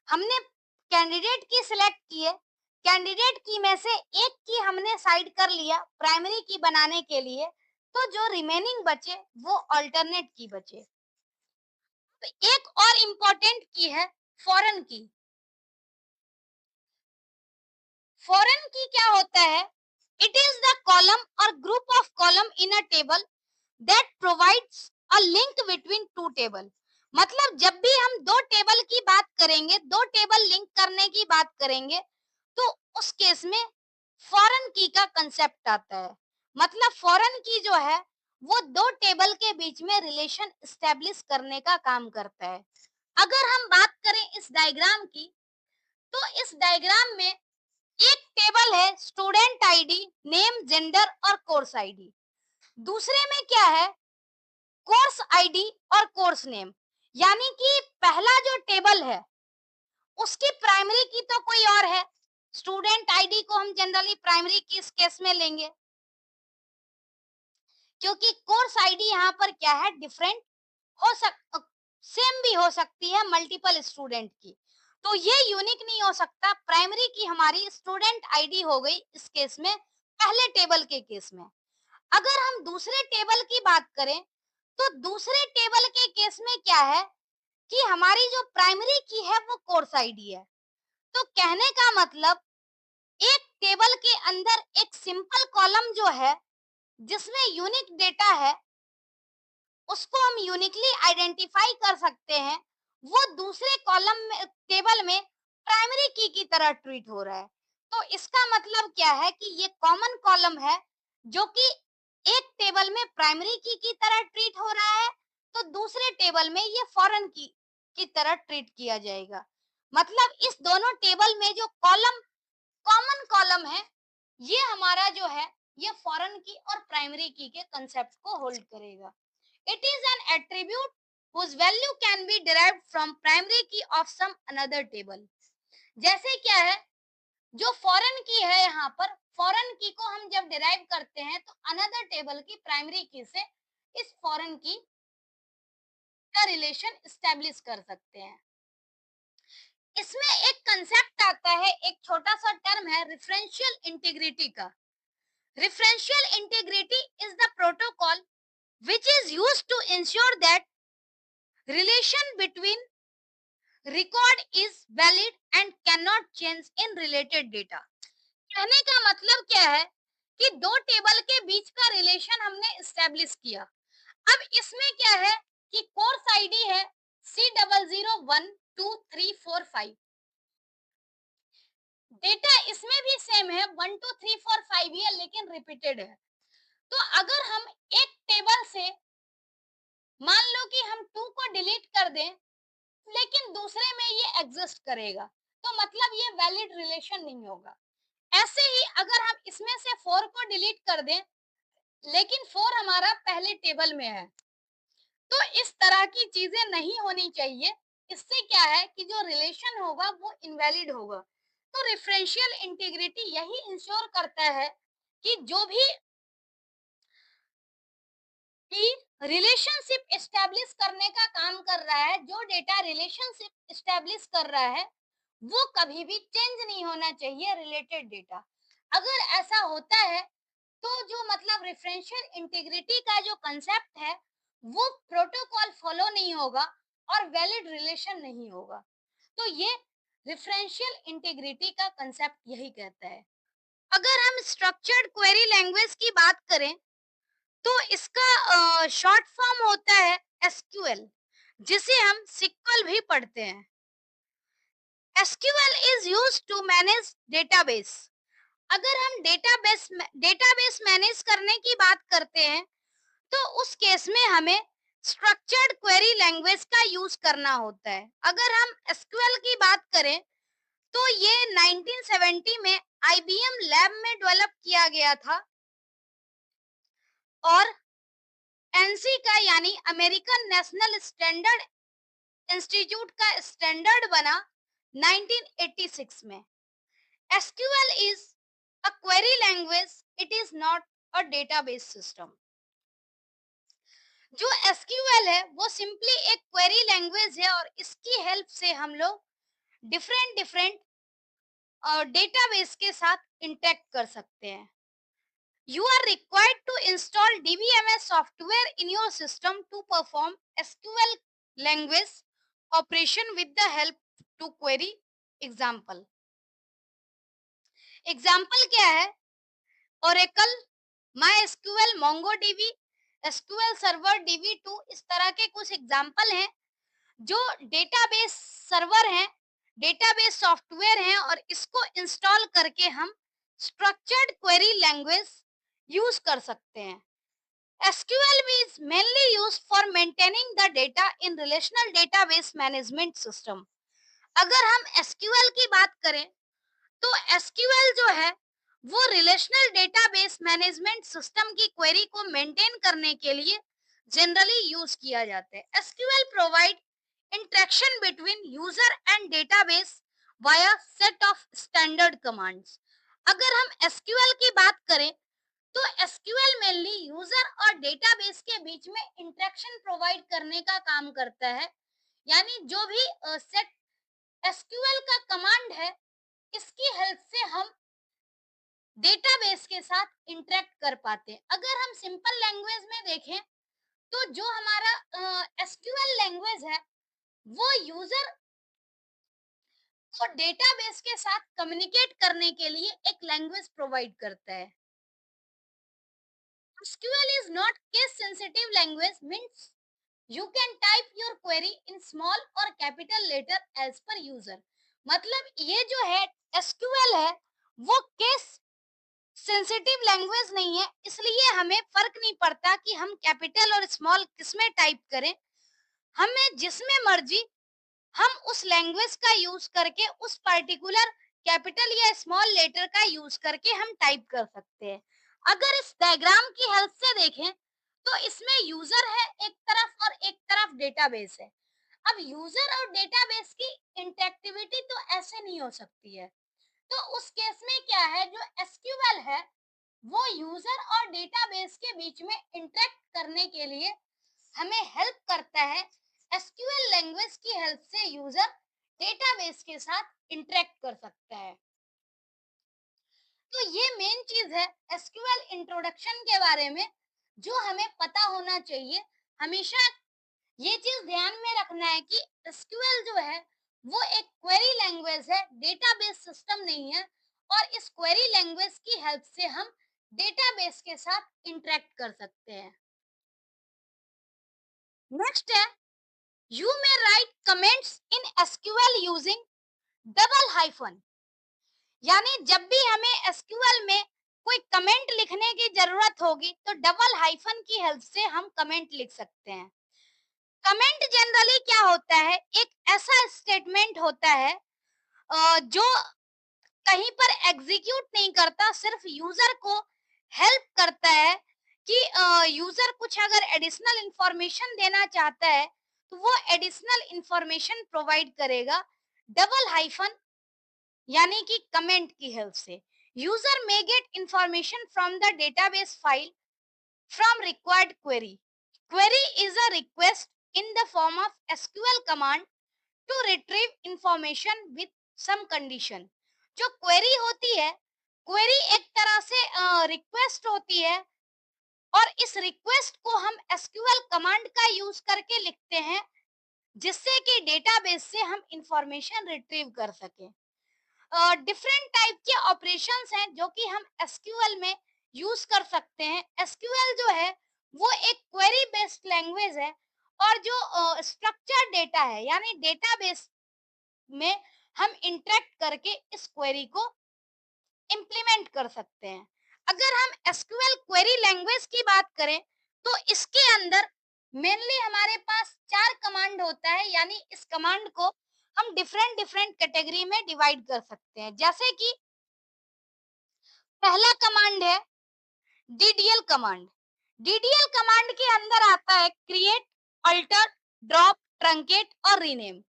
हमने कैंडिडेट की सिलेक्ट किए, कैंडिडेट की में से एक की हमने साइड कर लिया प्राइमरी की बनाने के लिए, तो जो रिमेनिंग बचे वो अल्टरनेट की बचे। तो एक और इम्पोर्टेंट की है फॉरेन की। फॉरेन की क्या होता है, इट इज द कॉलम और group of column in a table that provides a link between two table. मतलब जब भी हम दो टेबल की बात करेंगे, दो टेबल लिंक करने की बात करेंगे, तो उस केस में फॉरेन की का कंसेप्ट आता है। मतलब फॉरेन की जो है वो दो टेबल के बीच में रिलेशन एस्टेब्लिश करने का काम करता है। अगर हम बात करें इस डायग्राम की, तो इस डायग्राम में एक टेबल है स्टूडेंट आईडी, नेम, जेंडर और कोर्स आईडी। दूसरे में क्या है, कोर्स आईडी और कोर्स नेम। यानी कि पहला जो टेबल है उसकी प्राइमरी की तो कोई और है, स्टूडेंट आईडी को हम जनरली प्राइमरी की इस केस में लेंगे, क्योंकि कोर्स आईडी यहाँ पर क्या है, डिफरेंट हो सक सेम भी हो सकती है मल्टीपल स्टूडेंट की, तो ये यूनिक नहीं हो सकता। प्राइमरी की हमारी स्टूडेंट आईडी हो गई इस केस में, पहले टेबल के केस में। अगर हम दूसरे टेबल की बात करें, तो दूसरे टेबल के केस में क्या है कि हमारी जो प्राइमरी की है वो कोर्स आईडी है। तो कहने का मतलब एक टेबल के अंदर एक सिंपल कॉलम जो है जिसमें यूनिक डेटा है उसको हम यूनिकली आइडेंटिफाई कर सकते हैं, वो दूसरे कॉलम में, टेबल में प्राइमरी की तरह ट्रीट हो रहा है। तो इसका मतलब क्या है कि ये कॉमन कॉलम है जो कि एक टेबल में प्राइमरी की तरह ट्रीट हो रहा है, तो दूसरे टेबल में ये फॉरेन की तरह ट्रीट किया जाएगा। मतलब इस दोनों टेबल में जो कॉलम कॉमन कॉलम है, ये हमारा जो है ये फॉरेन की और प्राइमरी की के कंसेप्ट को होल्ड करेगा। It is an attribute whose value can be derived from primary key of some another table। जैसे क्या है, जो फॉरेन की है यहाँ पर, फॉरेन की को हम जब डिराइव करते हैं तो अनदर टेबल की प्राइमरी की से इस फॉरेन की का रिलेशन एस्टेब्लिश कर सकते हैं। इसमें एक कंसेप्ट आता है, एक छोटा सा टर्म है रेफरेंशियल इंटीग्रिटी का। Referential integrity is the protocol which is used to ensure that relation between record is valid and cannot change in related data। कहने का मतलब क्या है कि दो टेबल के बीच का रिलेशन हमने एस्टेब्लिश किया। अब इसमें क्या है कि कोर्स आईडी है C001234 5, डेटा इसमें भी सेम है 12345 ही है लेकिन रिपीटेड है। तो अगर हम एक टेबल से मान लो कि हम 2 को डिलीट कर दें, लेकिन दूसरे में ये एग्जिस्ट करेगा, तो मतलब ये वैलिड रिलेशन नहीं होगा। ऐसे ही अगर हम इसमें से 4 को डिलीट कर दें, लेकिन 4 हमारा पहले टेबल में है, तो इस तरह की चीजें नहीं होनी चाहिए। इससे क्या है कि जो रिलेशन होगा वो इनवैलिड होगा। तो रेफरेंशियल इंटीग्रिटी यही इंश्योर करता है कि जो भी कि रिलेशनशिप एस्टेब्लिश करने का काम कर रहा है, जो डेटा रिलेशनशिप एस्टेब्लिश कर रहा है, वो कभी भी चेंज नहीं होना चाहिए रिलेटेड डेटा। अगर ऐसा होता है तो जो मतलब रेफरेंशियल इंटीग्रिटी का जो कंसेप्ट है वो प्रोटोकॉल फॉलो नहीं होगा और वैलिड रिलेशन नहीं होगा। तो ये रेफरेंशियल इंटीग्रिटी का कंसेप्ट यही कहता है। अगर हम स्ट्रक्चर्ड क्वेरी लैंग्वेज की बात करें, तो इसका शॉर्ट फॉर्म होता है एसक्यूएल। जिसे हम सिक्वल भी पढ़ते हैं। SQL is used to manage database. अगर हम डेटाबेस मैनेज करने की बात करते हैं तो उस केस में हमें स्ट्रक्चर्ड क्वेरी लैंग्वेज का यूज करना होता है। अगर हम एसक्यूएल की बात करें तो ये 1970 में आईबीएम लैब में डेवलप किया गया था और एनसी का यानी अमेरिकन नेशनल स्टैंडर्ड इंस्टीट्यूट का स्टैंडर्ड बना 1986 में। SQL is a query language, it is not a database system. जो एसक्यूएल है वो सिंपली एक क्वेरी लैंग्वेज है और इसकी हेल्प से हम लोग डिफरेंट डिफरेंट डेटाबेस के साथ इंटरेक्ट कर सकते हैं। You are required to install DBMS software in your system to perform SQL language operation with the help to query example. Example क्या है? Oracle, my SQL, MongoDB, SQL server, DB2, इस तरह के कुछ एग्जाम्पल हैं जो डेटाबेस सर्वर हैं, database software हैं और इसको इंस्टॉल करके हम स्ट्रक्चर्ड क्वेरी लैंग्वेज यूज कर सकते हैं। SQL is mainly used for maintaining the data in relational database management system. अगर हम SQL की बात करें तो SQL जो है वो रिलेशनल डेटाबेस मैनेजमेंट सिस्टम की क्वेरी को मेंटेन करने के लिए जनरली यूज किया जाता है। SQL provide interaction between user and database via set of standard commands. अगर हम SQL की बात करें तो एसक्यूएल मेनली यूजर और डेटाबेस के बीच में इंटरेक्शन प्रोवाइड करने का काम करता है। यानी जो भी सेट एसक्यूएल का कमांड है इसकी हेल्प से हम डेटाबेस के साथ इंटरेक्ट कर पाते हैं। अगर हम सिंपल लैंग्वेज में देखें तो जो हमारा एसक्यूएल लैंग्वेज है वो यूजर को डेटाबेस के साथ कम्युनिकेट करने के लिए एक लैंग्वेज प्रोवाइड करता है। SQL is not case sensitive language, means you can type your query in small or capital letter as per user। मतलब ये जो है SQL है वो केस सेंसिटिव लैंग्वेज नहीं है, इसलिए हमें फर्क नहीं पड़ता कि हम कैपिटल और स्मॉल किसमें टाइप करें। हमें जिसमें मर्जी हम उस लैंग्वेज का यूज करके उस पर्टिकुलर कैपिटल या स्मॉल लेटर का यूज करके हम टाइप कर सकते हैं। अगर इस डायग्राम की हेल्प से देखें तो इसमें यूजर है एक तरफ और एक तरफ डेटाबेस है। अब यूजर और डेटाबेस की इंटरेक्टिविटी तो ऐसे नहीं हो सकती है, तो उस केस में क्या है, जो एसक्यूएल है वो यूजर और डेटाबेस के बीच में इंटरेक्ट करने के लिए हमें हेल्प करता है। एसक्यूएल लैंग्वेज की हेल्प से यूजर डेटाबेस के साथ इंटरेक्ट कर सकता है। तो ये मेन चीज है एसक्यूएल इंट्रोडक्शन के बारे में जो हमें पता होना चाहिए। हमेशा ये चीज ध्यान में रखना है कि एसक्यूएल जो है वो एक क्वेरी लैंग्वेज है, डेटाबेस सिस्टम नहीं है और इस क्वेरी लैंग्वेज की हेल्प से हम डेटाबेस के साथ इंटरेक्ट कर सकते हैं। नेक्स्ट है, you may right comments in SQL using double hyphen. यानी जब भी हमें एसक्यूएल में कोई कमेंट लिखने की जरूरत होगी तो डबल हाइफन की हेल्प से हम कमेंट लिख सकते हैं। कमेंट जनरली क्या होता है, एक ऐसा स्टेटमेंट होता है जो कहीं पर एग्जीक्यूट नहीं करता, सिर्फ यूजर को हेल्प करता है कि यूजर कुछ अगर एडिशनल इंफॉर्मेशन देना चाहता है तो वो एडिशनल इंफॉर्मेशन प्रोवाइड करेगा डबल हाइफन यानी कि कमेंट की हेल्प से। User may get information from the database file from required query. Query is a request in the form of SQL command to retrieve information with some condition. जो query होती है, query एक तरह से request होती है और इस रिक्वेस्ट को हम एसक्यूएल कमांड का यूज करके लिखते हैं जिससे कि डेटाबेस से हम इंफॉर्मेशन रिट्रीव कर सकें। डिफरेंट टाइप के ऑपरेशंस हैं जो कि हम एसक्यूएल में यूज कर सकते हैं। एसक्यूएल जो है वो एक क्वेरी बेस्ड लैंग्वेज है और जो स्ट्रक्चर डेटा है यानी डेटाबेस में हम इंटरेक्ट करके इस क्वेरी को इम्प्लीमेंट कर सकते हैं। अगर हम एसक्यूएल क्वेरी लैंग्वेज की बात करें तो इसके अंदर मेनली हमारे पास 4 कमांड होता है, यानी इस कमांड को हम डिफरेंट डिफरेंट कैटेगरी में डिवाइड कर सकते हैं। जैसे कि पहला कमांड है डीडीएल कमांड। डीडीएल कमांड के अंदर आता है क्रिएट, अल्टर, ड्रॉप, ट्रंकेट और रीनेम।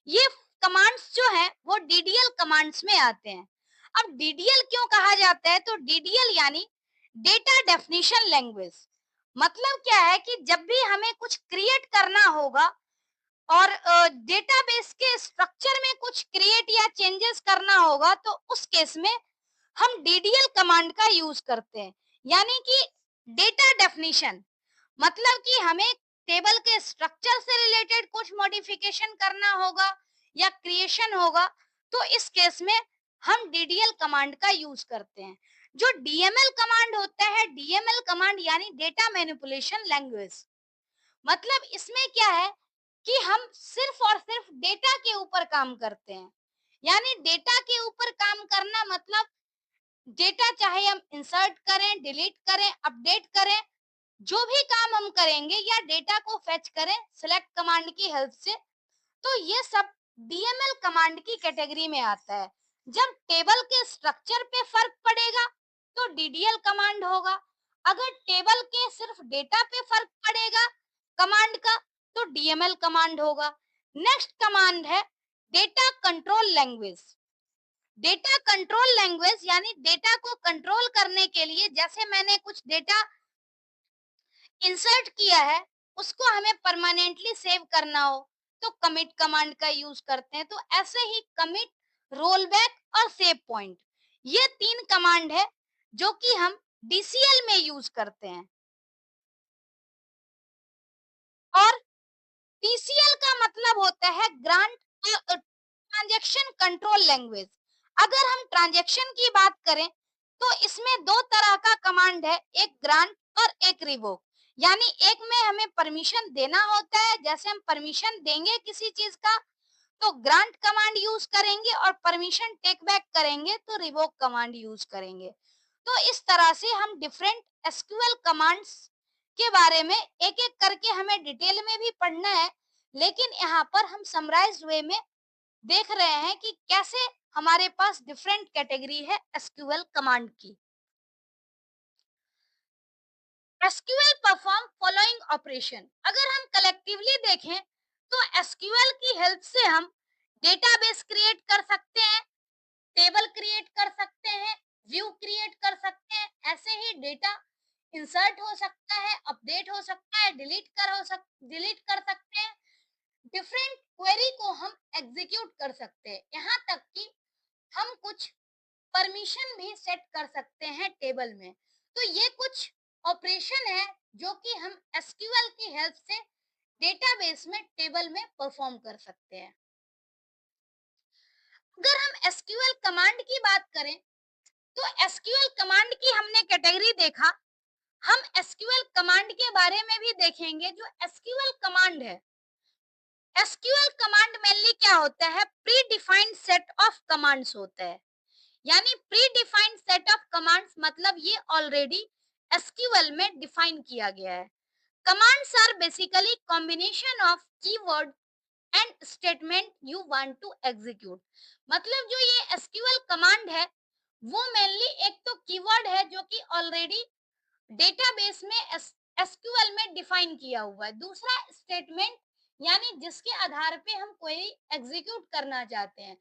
ये कमांड्स जो हैं वो डीडीएल कमांड्स में आते हैं। अब डीडीएल क्यों कहा जाता है, तो डीडीएल यानी डेटा डेफिनेशन लैंग्वेज। मतलब क्या है कि जब भी हमें कुछ क्रिएट करना होगा और डेटाबेस के स्ट्रक्चर में कुछ क्रिएट या चेंजेस करना होगा तो उस केस में हम डीडीएल कमांड का यूज करते हैं। यानी कि डेटा डेफिनेशन मतलब कि हमें टेबल के स्ट्रक्चर से रिलेटेड कुछ मॉडिफिकेशन करना होगा या क्रिएशन होगा तो इस केस में हम डीडीएल कमांड का यूज करते हैं। जो डीएमएल कमांड होता है, डीएमएल कमांड यानी डेटा मैनिपुलेशन लैंग्वेज। मतलब इसमें क्या है कि हम सिर्फ और सिर्फ डेटा के ऊपर काम करते हैं। यानी डेटा के ऊपर काम करना मतलब डेटा चाहे हम इंसर्ट करें, डिलीट करें, अपडेट करें, जो भी काम हम करेंगे या डेटा को फेच करें सिलेक्ट कमांड की हेल्प से, तो ये सब डीएमएल कमांड की कैटेगरी में आता है। जब टेबल के स्ट्रक्चर पे फर्क पड़ेगा तो डीडीएल कमांड होगा। अगर टेबल के सिर्फ डेटा पे फर्क पड़ेगा कमांड का तो डीएमएल कमांड होगा। नेक्स्ट कमांड है data control language. Data control language यानी डेटा को कंट्रोल करने के लिए जैसे मैंने कुछ डेटा इंसर्ट किया है उसको हमें परमानेंटली सेव करना हो तो कमिट कमांड का यूज करते हैं। तो ऐसे ही कमिट, रोल बैक और सेव पॉइंट, ये 3 कमांड है जो कि हम डीसीएल में यूज करते हैं। और टीसीएल का मतलब होता है ग्रांट ट्रांजैक्शन कंट्रोल लैंग्वेज। अगर हम ट्रांजैक्शन की बात करें तो इसमें 2 तरह का कमांड है, एक ग्रांट और एक रिवोक। यानी एक में हमें परमिशन देना होता है, जैसे हम परमिशन देंगे किसी चीज का तो ग्रांट कमांड यूज करेंगे और परमिशन टेक बैक करेंगे तो रिवोक कमांड यूज करेंगे। तो इस तरह से हम डिफरेंट एसक्यूएल कमांड्स के बारे में एक एक करके हमें डिटेल में भी पढ़ना है, लेकिन यहाँ पर हम समराइज्ड वे में देख रहे हैं कि कैसे हमारे पास डिफरेंट कैटेगरी है एसक्यूएल कमांड की। SQL perform following operation. अगर हम कलेक्टिवली देखें तो एसक्यूएल की हेल्प से हम डेटाबेस क्रिएट कर सकते हैं, टेबल क्रिएट कर सकते हैं, व्यू क्रिएट कर सकते हैं, ऐसे ही डेटा इंसर्ट हो सकता है, अपडेट हो सकता है, डिलीट कर सकते हैं, डिफरेंट क्वेरी को हम एग्जीक्यूट कर सकते हैं। यहाँ तक कि हम कुछ परमिशन भी सेट कर सकते हैं टेबल में। तो ये कुछ ऑपरेशन है जो कि हम एसक्यूएल की हेल्प से डेटाबेस में टेबल में परफॉर्म कर सकते हैं। अगर हम एसक्यूएल कमांड की बात करें तो एसक्यूएल कमांड की हमने कैटेगरी देखा, हम एसक्यूएल कमांड के बारे में भी देखेंगे। जो एसक्यूएल कमांड है, एसक्यूएल कमांड मेनली क्या होता है, predefined set of commands होता है। यानी predefined set of commands मतलब ये ऑलरेडी एसक्यूएल में डिफाइन किया गया है। Commands are basically combination of keyword and statement you want to execute. मतलब जो ये एसक्यूएल कमांड है वो मेनली एक तो कीवर्ड है जो कि ऑलरेडी डेटाबेस में एसक्यूएल में डिफाइन किया हुआ है। दूसरा स्टेटमेंट यानी जिसके आधार पे हम क्वेरी एग्जीक्यूट करना चाहते हैं।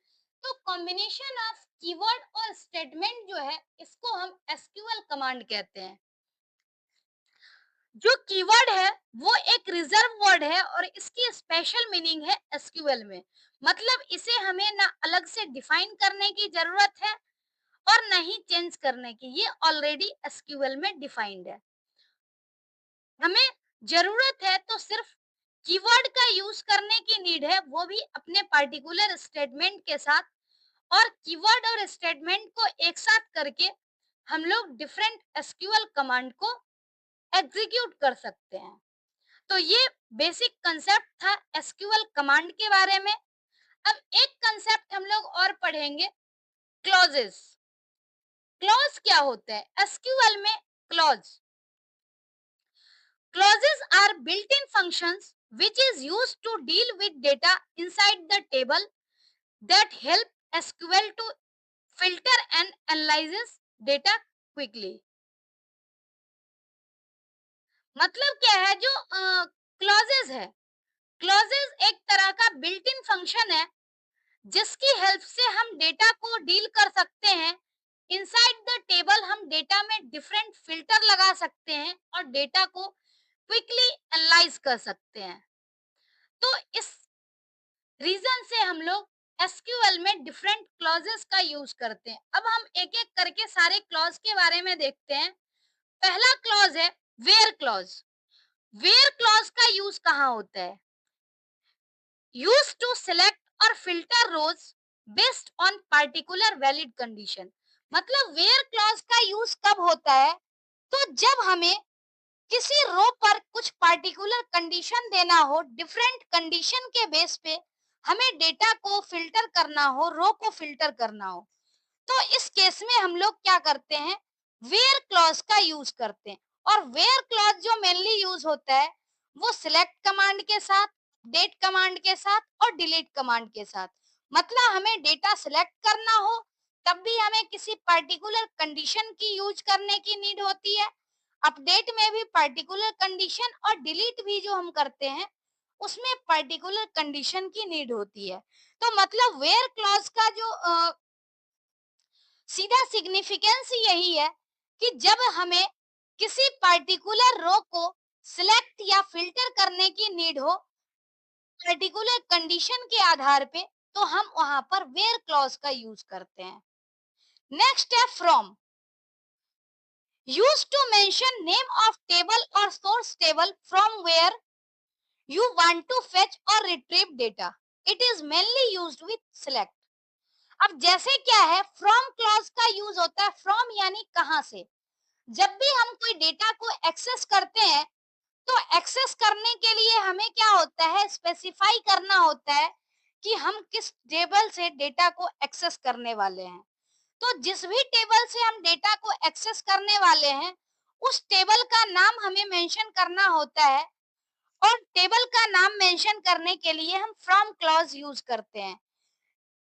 तो कॉम्बिनेशन ऑफ कीवर्ड और स्टेटमेंट जो है इसको हम एसक्यूएल कमांड कहते हैं। जो कीवर्ड है वो एक रिजर्व वर्ड है और इसकी स्पेशल मीनिंग है एसक्यूएल में। मतलब इसे हमें ना अलग से डिफाइन करने की जरूरत है और ना ही चेंज करने की, ये ऑलरेडी एसक्यूएल में डिफाइंड है। हमें जरूरत है तो सिर्फ कीवर्ड का यूज करने की नीड है, वो भी अपने पार्टिकुलर स्टेटमेंट के साथ। और कीवर्ड और स्टेटमेंट को एक साथ करके हम लोग डिफरेंट एसक्यूएल कमांड को एग्जीक्यूट कर सकते हैं। तो ये बेसिक कंसेप्ट था एसक्यूएल कमांड के बारे में। अब एक कंसेप्ट हम लोग और पढ़ेंगे, क्लॉजेस। क्लॉज क्या होता है एसक्यूएल में? Clause clauses are built-in functions which is used to deal with data inside the table that help SQL to filter and analyze data quickly। मतलब क्या है जो क्लॉजेज है, क्लॉजेज एक तरह का बिल्ट इन फंक्शन है जिसकी हेल्प से हम डेटा को डील कर सकते हैं। इनसाइड द टेबल हम डेटा में डिफरेंट फिल्टर लगा सकते हैं और डेटा को क्विकली एनालाइज कर सकते हैं। तो इस रीजन से हम लोग एसक्यूएल में डिफरेंट क्लॉजेस का यूज करते हैं। अब हम एक एक करके सारे क्लॉज के बारे में देखते हैं। पहला क्लॉज है वेयर क्लॉज। वेयर क्लॉज का यूज कहाँ होता है? यूज टू सिलेक्ट और filter rows based on particular valid condition. मतलब वेयर क्लॉज का यूज कब होता है? तो जब हमें किसी रो पर कुछ पार्टिकुलर कंडीशन देना हो, डिफरेंट कंडीशन के बेस पे हमें डेटा को फिल्टर करना हो, रो को फिल्टर करना हो, तो इस केस में हम लोग क्या करते हैं? वेयर क्लॉज का यूज करते हैं। और वेयर क्लॉज जो मेनली यूज होता है वो सिलेक्ट कमांड के साथ, अपडेट कमांड के साथ और डिलीट कमांड के साथ। मतलब हमें डेटा सिलेक्ट करना हो तब भी हमें किसी पर्टिकुलर कंडीशन की यूज करने की नीड होती है, अपडेट में भी पर्टिकुलर कंडीशन, और डिलीट भी जो हम करते हैं उसमें पर्टिकुलर कंडीशन की नीड होती है। तो मतलब वेयर क्लॉज का जो सीधा सिग्निफिकेंस यही है कि जब हमें किसी पर्टिकुलर रो को सिलेक्ट या फिल्टर करने की नीड हो पर्टिकुलर कंडीशन के आधार पे, तो हम वहां पर वेयर क्लॉज का यूज करते हैं। नेक्स्ट है from. Use to mention name of table और source table from where you want to fetch और retrieve data. It is mainly used with select. अब जैसे क्या है, फ्रॉम क्लॉज का यूज होता है फ्रॉम यानी कहां से। जब भी हम कोई डेटा को एक्सेस करते हैं तो एक्सेस करने के लिए हमें क्या होता है, स्पेसिफाई करना होता है कि हम किस टेबल से डेटा को एक्सेस करने वाले हैं। तो जिस भी टेबल से हम डेटा को एक्सेस करने वाले हैं उस टेबल का नाम हमें मेंशन करना होता है, और टेबल का नाम मेंशन करने के लिए हम फ्रॉम क्लॉज यूज करते हैं।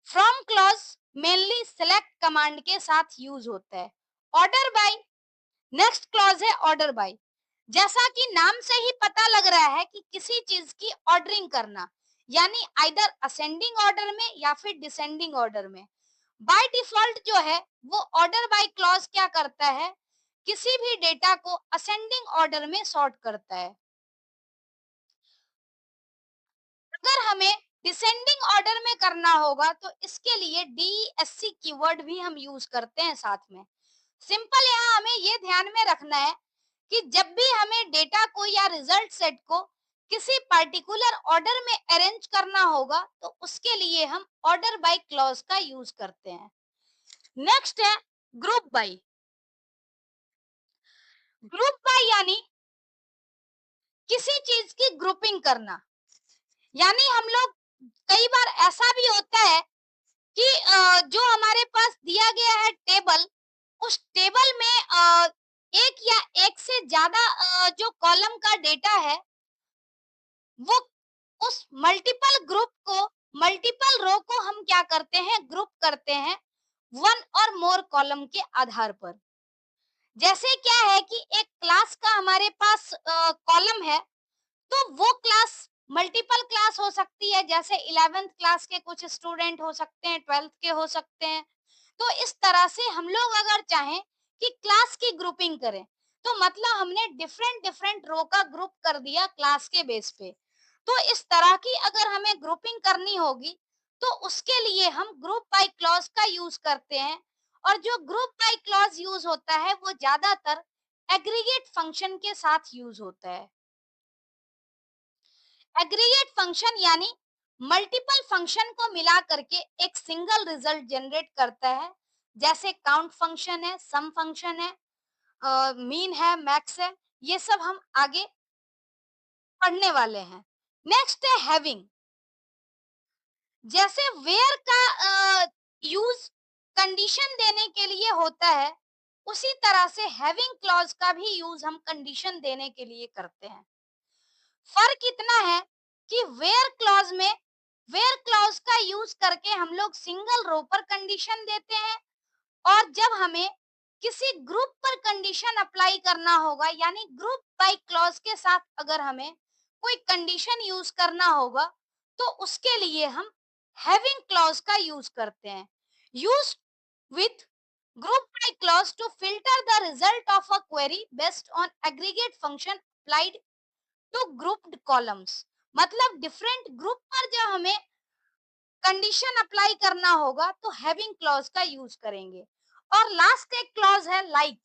From clause mainly select command के साथ यूज होता है। Order by. नेक्स्ट क्लॉज है ऑर्डर बाय। जैसा कि नाम से ही पता लग रहा है कि किसी चीज की ऑर्डरिंग करना, यानी आइदर असेंडिंग ऑर्डर में या फिर डिसेंडिंग ऑर्डर में। बाय डिफॉल्ट जो है वो ऑर्डर बाय क्लॉज क्या करता है, किसी भी डेटा को असेंडिंग ऑर्डर में सॉर्ट करता है। अगर हमें डिसेंडिंग ऑर्डर में करना होगा तो इसके लिए डीईएससी कीवर्ड भी हम यूज करते हैं साथ में। सिंपल यहाँ हमें ये ध्यान में रखना है कि जब भी हमें डेटा को या रिजल्ट सेट को किसी पर्टिकुलर ऑर्डर में अरेंज करना होगा तो उसके लिए हम ऑर्डर बाय क्लॉज का यूज करते हैं। नेक्स्ट है ग्रुप बाय। ग्रुप बाय यानी किसी चीज की ग्रुपिंग करना। यानी हम लोग कई बार ऐसा भी होता है कि जो हमारे पास दिया गया है टेबल, उस टेबल में एक या एक से ज्यादा जो कॉलम का डेटा है वो उस मल्टीपल ग्रुप को, मल्टीपल रो को हम क्या करते हैं, ग्रुप करते हैं वन और मोर कॉलम के आधार पर। जैसे क्या है कि एक क्लास का हमारे पास कॉलम है तो वो क्लास मल्टीपल क्लास हो सकती है, जैसे 11th क्लास के कुछ स्टूडेंट हो सकते हैं, 12th के हो सकते हैं। तो इस तरह से हम लोग अगर चाहें कि क्लास की ग्रुपिंग करें तो मतलब हमने डिफरेंट डिफरेंट रो का ग्रुप कर दिया क्लास के बेस पे। तो इस तरह की अगर हमें ग्रुपिंग करनी होगी तो उसके लिए हम ग्रुप बाय क्लॉज का यूज करते हैं। और जो ग्रुप बाय क्लॉज यूज होता है वो ज्यादातर एग्रीगेट फंक्शन के साथ यूज होता है। एग्रीगेट फंक्शन यानी मल्टीपल फंक्शन को मिला करके एक सिंगल रिजल्ट जनरेट करता है। जैसे काउंट फंक्शन है, सम फंक्शन है, मीन है, मैक्स है, ये सब हम आगे पढ़ने वाले हैं। नेक्स्ट है हैविंग। जैसे वेयर का यूज कंडीशन देने के लिए होता है, उसी तरह से हैविंग क्लॉज का भी यूज हम कंडीशन देने के लिए करते हैं। फर्क इतना है कि वेयर क्लॉज का यूज करके हम लोग सिंगल रो पर कंडीशन देते हैं, और जब हमें किसी ग्रुप पर कंडीशन अप्लाई करना होगा, यानी ग्रुप बाय क्लॉज के साथ अगर हमें कोई कंडीशन यूज करना होगा, तो उसके लिए हम हैविंग क्लॉज का यूज करते हैं। Use with group by clause to filter the result of a query based on aggregate function applied to grouped columns. मतलब डिफरेंट ग्रुप पर जब हमें कंडीशन अप्लाई करना होगा तो हैविंग क्लॉज का यूज करेंगे। और लास्ट एक क्लॉज है लाइक।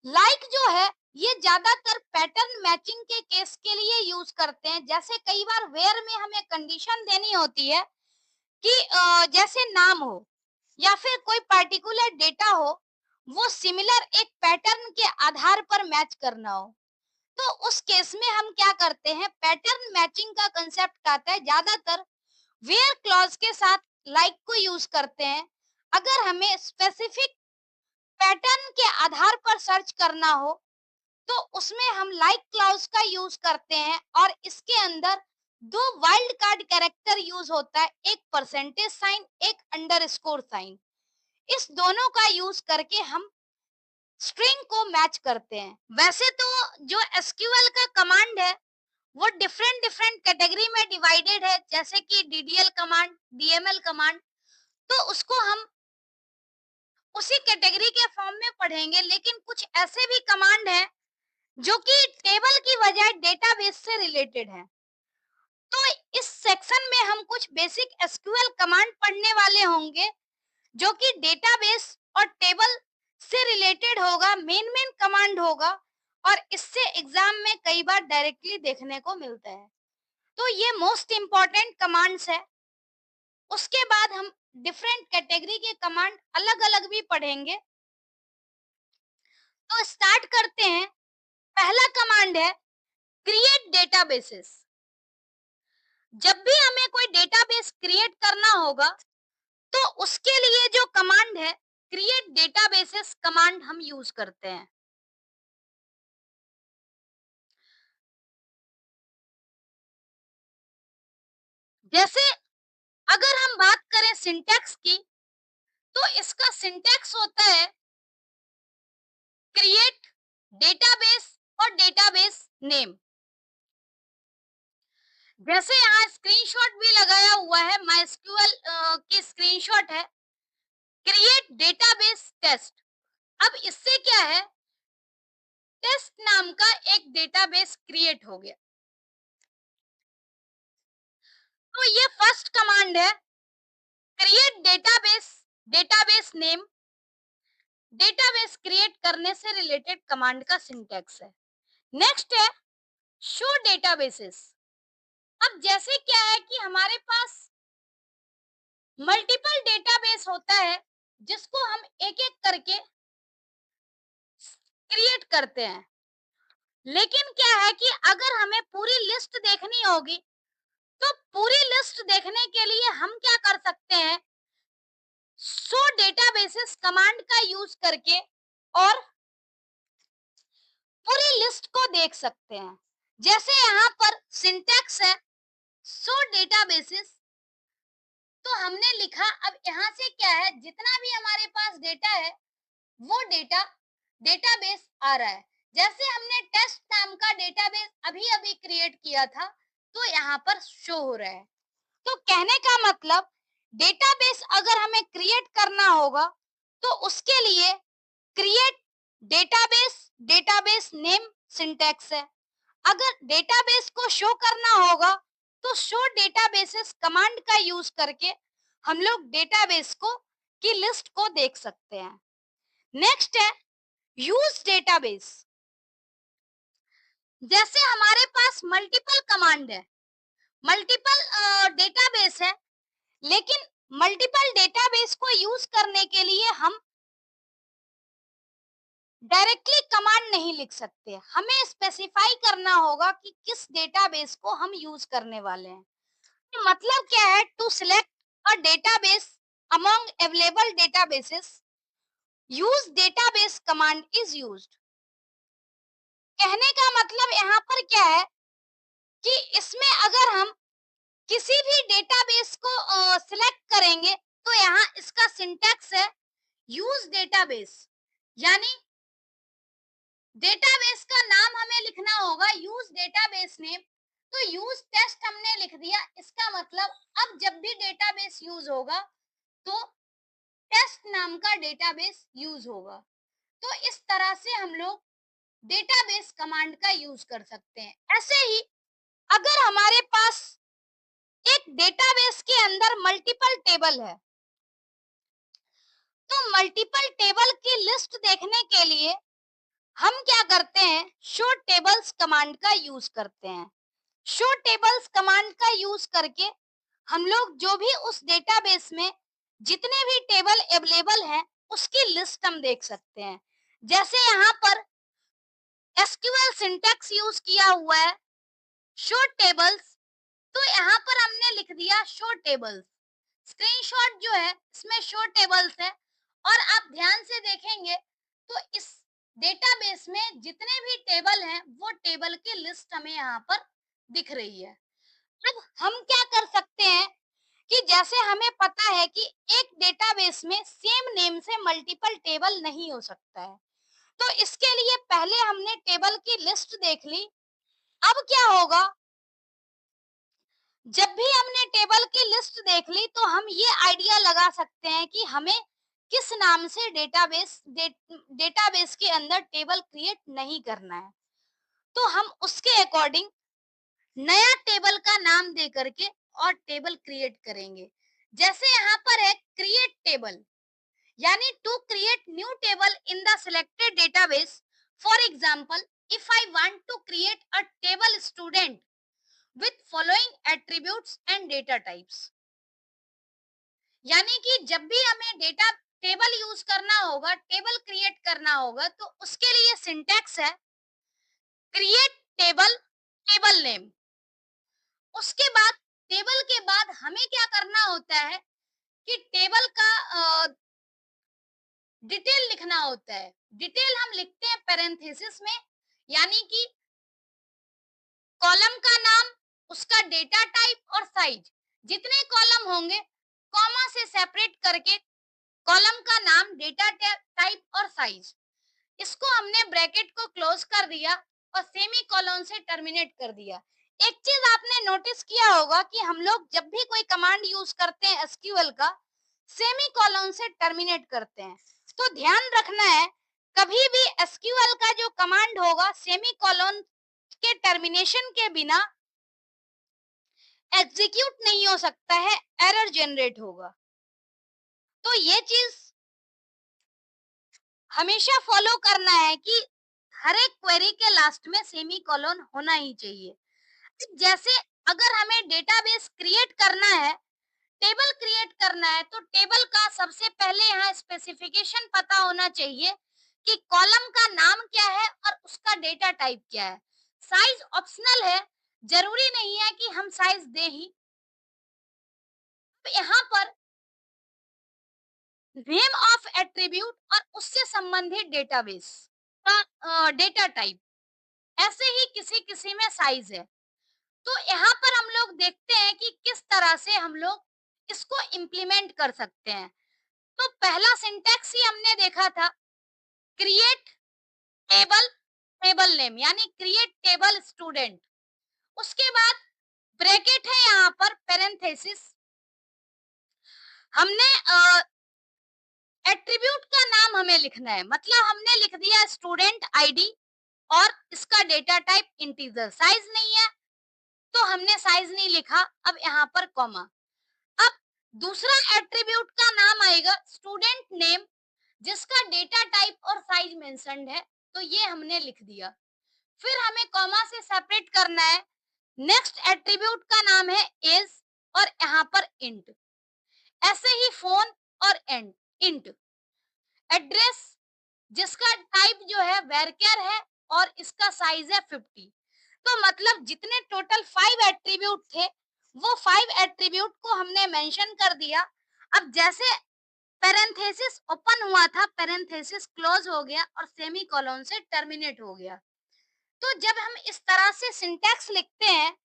लाइक जो है ये ज्यादातर पैटर्न मैचिंग के केस के लिए यूज करते हैं। जैसे कई बार वेयर में हमें कंडीशन देनी होती है कि जैसे नाम हो या फिर कोई पर्टिकुलर डेटा हो, वो सिमिलर एक पैटर्न के आधार पर मैच करना हो, तो उस केस में हम क्या करते हैं, पैटर्न मैचिंग का कंसेप्ट आता है। ज्यादातर वेयर क्लॉज के साथ लाइक को यूज करते हैं। अगर हमें स्पेसिफिक पैटर्न के आधार पर सर्च करना हो, तो उसमें हम लाइक क्लॉज का यूज करते हैं, और इसके अंदर दो वाइल्ड कार्ड कैरेक्टर यूज होता है, एक परसेंटेज साइन, एक अंडरस्कोर साइन। इस दोनों का यूज करके हम स्ट्रिंग को मैच करते हैं। वैसे तो जो एसक्यूएल का कमांड है वो डिफरेंट डिफरेंट कैटेगरी में डिवाइडेड है, जैसे कि डीडीएल कमांड, डीएमएल कमांड, तो उसको हम उसी कैटेगरी के फॉर्म में पढ़ेंगे। लेकिन कुछ ऐसे भी कमांड हैं जो कि टेबल की बजाय डेटाबेस से रिलेटेड है। तो इस सेक्शन में हम कुछ बेसिक एसक्यूएल कमांड पढ़ने वाले होंगे जो कि डेटाबेस और टेबल से रिलेटेड होगा, मेन मेन कमांड होगा, और इससे एग्जाम में कई बार डायरेक्टली देखने को मिलता है। तो ये मोस्ट इम्पॉर्टेंट कमांड्स है। उसके बाद हम डिफरेंट कैटेगरी के कमांड अलग अलग भी पढ़ेंगे। तो स्टार्ट करते हैं। पहला कमांड है क्रिएट डेटाबेसेस। जब भी हमें कोई डेटाबेस क्रिएट करना होगा, तो उसके लिए जो कमांड है क्रिएट डेटाबेसेस कमांड हम यूज करते हैं। जैसे अगर हम बात करें सिंटैक्स की, तो इसका सिंटैक्स होता है क्रिएट डेटाबेस और डेटाबेस नेम। जैसे यहाँ स्क्रीनशॉट भी लगाया हुआ है, माइस्क्यूएल की स्क्रीनशॉट है, क्रिएट डेटाबेस टेस्ट। अब इससे क्या है, टेस्ट नाम का एक डेटाबेस क्रिएट हो गया। तो ये फर्स्ट कमांड है create database, database name. Database create करने से रिलेटेड कमांड का सिंटैक्स है। नेक्स्ट है शो डेटाबेसेस। अब जैसे क्या है कि हमारे पास मल्टीपल डेटाबेस होता है जिसको हम एक एक करके क्रिएट करते हैं। लेकिन क्या है कि अगर हमें पूरी लिस्ट देखनी होगी, तो पूरी लिस्ट देखने के लिए हम क्या कर सकते हैं, शो डेटाबेसेस कमांड का यूज करके और पूरी लिस्ट को देख सकते हैं। जैसे यहाँ पर सिंटैक्स है शो डेटाबेसेस, तो हमने लिखा, अब यहाँ से क्या है, जितना भी हमारे पास डेटा है वो डेटा डेटाबेस आ रहा है। जैसे हमने टेस्ट नाम का डेटाबेस अभी अभी क्रिएट किया था, तो यहाँ पर शो हो रहा है। तो कहने का मतलब डेटाबेस अगर हमें क्रिएट करना होगा, तो उसके लिए create database, database name syntax है। अगर डेटाबेस को शो करना होगा, तो शो डेटाबेसेस कमांड का यूज करके हम लोग डेटाबेस को की लिस्ट को देख सकते हैं। नेक्स्ट है यूज डेटाबेस। जैसे हमारे पास मल्टीपल कमांड है, मल्टीपल डेटाबेस है, लेकिन मल्टीपल डेटाबेस को यूज करने के लिए हम डायरेक्टली कमांड नहीं लिख सकते, हमें स्पेसिफाई करना होगा कि किस डेटाबेस को हम यूज करने वाले हैं। तो मतलब क्या है, to select a database among available databases, use database command is used. कहने का मतलब यहाँ पर क्या है कि इसमें अगर हम किसी भी डेटाबेस को सिलेक्ट करेंगे तो यहाँ इसका सिंटैक्स है यूज डेटाबेस, यानी डेटाबेस का नाम हमें लिखना होगा यूज डेटाबेस नेम। तो यूज टेस्ट हमने लिख दिया, इसका मतलब अब जब भी डेटाबेस यूज होगा तो टेस्ट नाम का डेटाबेस यूज होगा। तो इस तरह से हम लोग डेटाबेस कमांड का यूज कर सकते हैं। ऐसे ही अगर हमारे पास एक डेटाबेस के अंदर मल्टीपल टेबल है, तो मल्टीपल टेबल की लिस्ट देखने के लिए हम क्या करते हैं, शो टेबल्स कमांड का यूज करते हैं। शो टेबल्स कमांड का यूज करके हम लोग जो भी उस डेटाबेस में जितने भी टेबल अवेलेबल हैं उसकी लिस्ट हम देख सकते हैं। जैसे यहाँ पर एसक्यूएल सिंटैक्स यूज किया हुआ है शो टेबल्स, तो यहाँ पर हमने लिख दिया शो टेबल्स। स्क्रीनशॉट जो है इसमें शो टेबल्स है, और आप ध्यान से देखेंगे तो इस डेटाबेस में जितने भी टेबल हैं वो टेबल की लिस्ट हमें यहाँ पर दिख रही है। अब हम क्या कर सकते हैं कि जैसे हमें पता है कि एक डेटाबेस में सेम नेम से मल्टीपल टेबल नहीं हो सकता है, तो इसके लिए पहले हमने टेबल की लिस्ट देख ली। अब क्या होगा, जब भी हमने टेबल की लिस्ट देख ली तो हम ये आइडिया लगा सकते हैं कि हमें किस नाम से डेटाबेस के अंदर टेबल क्रिएट नहीं करना है। तो हम उसके अकॉर्डिंग नया टेबल का नाम दे करके और टेबल क्रिएट करेंगे। जैसे यहाँ पर है क्रिएट टेबल, यानी to create new table in the selected database. For example, if I want to create a table student with following attributes and data types, यानी कि जब भी हमें डेटा टेबल यूज करना होगा, टेबल क्रिएट करना होगा, तो उसके लिए सिंटैक्स है क्रिएट टेबल टेबल नेम। उसके बाद टेबल के बाद हमें क्या करना होता है कि टेबल का डिटेल लिखना होता है। डिटेल हम लिखते हैं पैरेंथेसिस में, यानी कि कॉलम का नाम, उसका डेटा टाइप और साइज, जितने कॉलम होंगे कॉमा से सेपरेट करके कॉलम का नाम, डेटा टाइप और साइज, इसको हमने ब्रैकेट को क्लोज कर दिया और सेमी कॉलन से टर्मिनेट कर दिया। एक चीज आपने नोटिस किया होगा कि हम लोग जब भी कोई कमांड यूज करते हैं एसक्यूएल का, सेमी कॉलन से टर्मिनेट करते हैं। तो ध्यान रखना है, कभी भी एसक्यूएल का जो कमांड होगा सेमी कॉलन के टर्मिनेशन के बिना एग्जीक्यूट नहीं हो सकता है, एरर जनरेट होगा। तो ये चीज हमेशा फॉलो करना है कि हर एक क्वेरी के लास्ट में सेमी कॉलन होना ही चाहिए। जैसे अगर हमें डेटाबेस क्रिएट करना है, टेबल क्रिएट करना है, तो टेबल का सबसे पहले यहाँ स्पेसिफिकेशन पता होना चाहिए कि कॉलम का नाम क्या है और उसका डेटा टाइप क्या है। साइज ऑप्शनल है, जरूरी नहीं है कि हम साइज दे ही। तो यहाँ पर नेम ऑफ एट्रीब्यूट और उससे संबंधित डेटाबेस का डेटा टाइप, ऐसे ही किसी किसी में साइज है। तो यहाँ पर हम लोग देखते हैं कि किस तरह से हम लोग इसको इम्प्लीमेंट कर सकते हैं। तो पहला सिंटैक्स ही हमने देखा था, क्रिएट टेबल टेबल नेम, यानी क्रिएट टेबल स्टूडेंट। उसके बाद ब्रैकेट है यहाँ पर पैरेंथेसिस, हमने एट्रीब्यूट का नाम हमें लिखना है, मतलब हमने लिख दिया स्टूडेंट आईडी और इसका डेटा टाइप इंटीजर, साइज नहीं है तो हमने साइज नहीं लिखा। अब यहाँ पर कॉमा। अब दूसरा एट्रीब्यूट का नाम आएगा स्टूडेंट नेम, जिसका डेटा टाइप और साइज मेंशन्ड है, तो ये हमने लिख दिया। फिर हमें कॉमा से सेपरेट करना है। नेक्स्ट एट्रीब्यूट का नाम है एज और यहाँ पर इंट, ऐसे ही फोन और एंड इंट। एड्रेस जिसका टाइप जो है varchar है और इसका साइज है 50। तो मतलब जितने टोटल 5 एट्रीब्यूट थे वो 5 एट्रीब्यूट को हमने मेंशन कर दिया। अब जैसे पैरेंथेसिस ओपन हुआ था, पैरेंथेसिस क्लोज हो गया और सेमी कॉलन से टर्मिनेट हो गया। तो जब हम इस तरह से सिंटैक्स लिखते हैं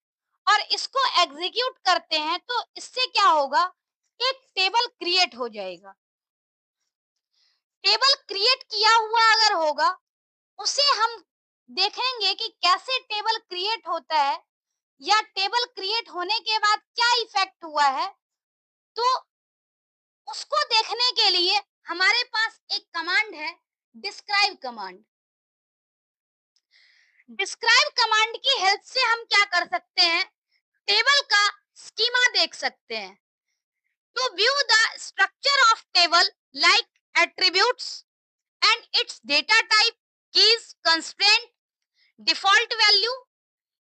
और इसको एग्जीक्यूट करते हैं तो इससे क्या होगा, एक टेबल क्रिएट हो जाएगा। टेबल क्रिएट किया हुआ अगर होगा, उसे हम देखेंगे कि कैसे टेबल क्रिएट होता है या टेबल क्रिएट होने के बाद क्या इफेक्ट हुआ है। तो उसको देखने के लिए हमारे पास एक कमांड है, डिस्क्राइब कमांड। डिस्क्राइब कमांड की हेल्प से हम क्या कर सकते हैं, टेबल का स्कीमा देख सकते हैं। तो view the structure of table like attributes and it's data type, keys, constraint, default value,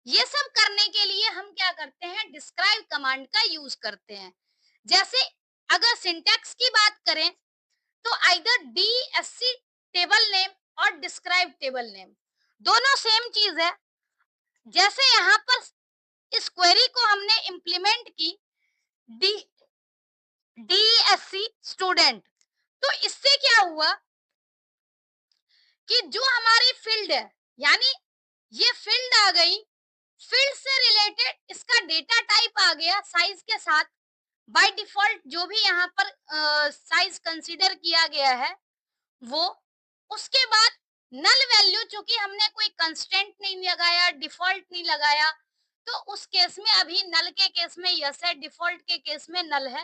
ये सब करने के लिए हम क्या करते हैं, डिस्क्राइब कमांड का यूज करते हैं। जैसे अगर सिंटैक्स की बात करें तो आइदर डीएससी टेबल नेम और डिस्क्राइब टेबल नेम दोनों सेम चीज है। जैसे यहाँ पर इस क्वेरी को हमने इंप्लीमेंट की डी डीएससी स्टूडेंट, तो इससे क्या हुआ कि जो हमारी फील्ड है, यानी ये फील्ड आ गई, फील्ड से रिलेटेड इसका डेटा टाइप आ गया साइज के साथ। बाय डिफॉल्ट जो भी यहाँ पर साइज कंसीडर किया गया है वो, उसके बाद नल वैल्यू, चूंकि हमने कोई कंस्टेंट नहीं लगाया, डिफॉल्ट नहीं लगाया, तो उस केस में अभी नल के केस में यस है, डिफॉल्ट के केस में नल है।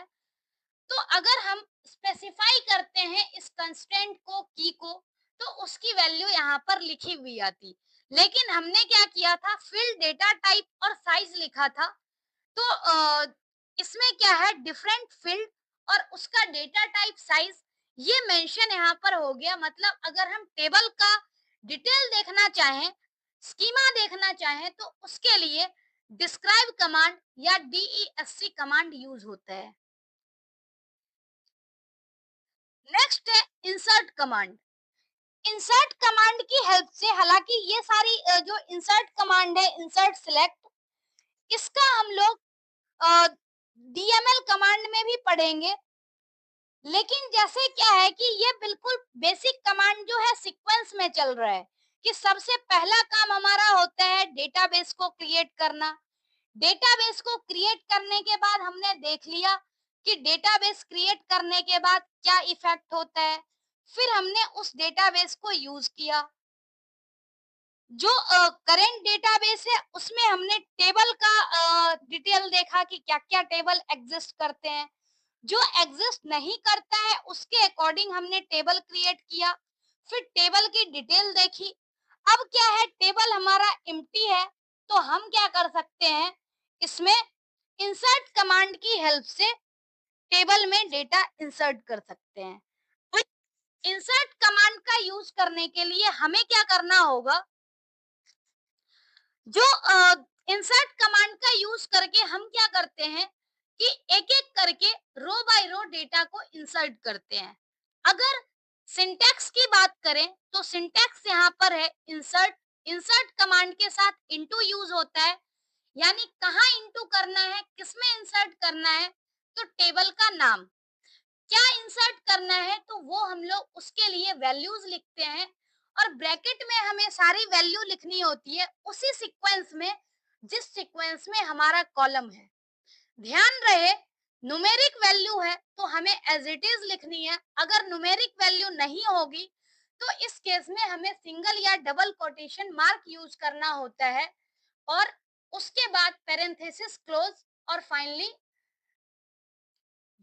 तो अगर हम स्पेसिफाई करते हैं इस कंस्टेंट को, की को, तो उसकी वैल्यू यहाँ पर लिखी हुई आती। लेकिन हमने क्या किया था, फील्ड डेटा टाइप और साइज लिखा था। तो इसमें क्या है, डिफरेंट फील्ड और उसका डेटा टाइप साइज ये मेंशन यहाँ पर हो गया। मतलब अगर हम टेबल का डिटेल देखना चाहें, स्कीमा देखना चाहें, तो उसके लिए डिस्क्राइब कमांड या डीईएससी कमांड यूज होता है। नेक्स्ट है इंसर्ट कमांड। इंसर्ट कमांड की हेल्प से, हालांकि ये सारी जो इंसर्ट कमांड है, इंसर्ट सिलेक्ट, इसका हम लोग डीएमएल कमांड में भी पढ़ेंगे। लेकिन जैसे क्या है कि ये बिल्कुल बेसिक कमांड जो है सीक्वेंस में चल रहा है, कि सबसे पहला काम हमारा होता है डेटाबेस को क्रिएट करना। डेटाबेस को क्रिएट करने के बाद हमने देख लिया कि डेटाबेस क्रिएट करने के बाद क्या इफेक्ट होता है, फिर हमने उस डेटाबेस को यूज किया। जो करेंट डेटाबेस है उसमें हमने टेबल का डिटेल देखा कि क्या क्या टेबल एग्जिस्ट करते हैं। जो एग्जिस्ट नहीं करता है उसके अकॉर्डिंग हमने टेबल क्रिएट किया, फिर टेबल की डिटेल देखी। अब क्या है, टेबल हमारा एम्प्टी है, तो हम क्या कर सकते हैं, इसमें इंसर्ट कमांड की हेल्प से टेबल में डेटा इंसर्ट कर सकते हैं। इंसर्ट कमांड का यूज करने के लिए हमें क्या करना होगा, जो इंसर्ट कमांड का यूज करके हम क्या करते हैं कि एक एक करके रो बाय रो डेटा को इंसर्ट करते हैं। अगर सिंटैक्स की बात करें तो सिंटैक्स यहाँ पर है इंसर्ट। इंसर्ट कमांड के साथ इनटू यूज होता है, यानी कहाँ इनटू करना है, किसमें इंसर्ट करना है, तो टेबल का नाम क्या इंसर्ट करना है, तो वो हम लोग उसके लिए वैल्यूज लिखते हैं और ब्रैकेट में हमें सारी वैल्यू लिखनी होती है उसी सीक्वेंस में जिस सीक्वेंस में हमारा कॉलम है। ध्यान रहे, न्यूमेरिक वैल्यू है तो हमें एज इट इज लिखनी है। अगर न्यूमेरिक वैल्यू नहीं होगी तो इस केस में हमें सिंगल या डबल कोटेशन मार्क यूज करना होता है और उसके बाद पैरेंथेसिस क्लोज और फाइनली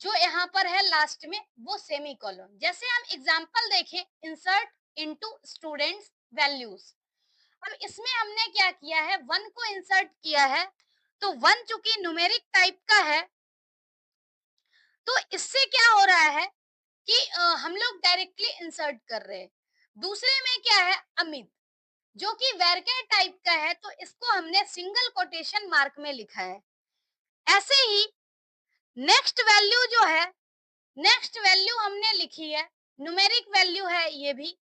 जो यहाँ पर है लास्ट में वो सेमी कॉलन। जैसे हम एग्जांपल देखें, इंसर्ट इनटू स्टूडेंट्स वैल्यूज। अब इसमें हमने क्या किया है, वन को इंसर्ट किया है, तो वन चूंकि न्यूमेरिक टाइप का है तो इससे क्या हो रहा है कि हम लोग डायरेक्टली इंसर्ट कर रहे हैं। दूसरे में क्या है, अमित, जो कि वैरकर टाइप का है, तो इसको हमने सिंगल कोटेशन मार्क में लिखा है। ऐसे ही नेक्स्ट वैल्यू जो है, नेक्स्ट वैल्यू हमने लिखी है, न्यूमेरिक वैल्यू है ये भी,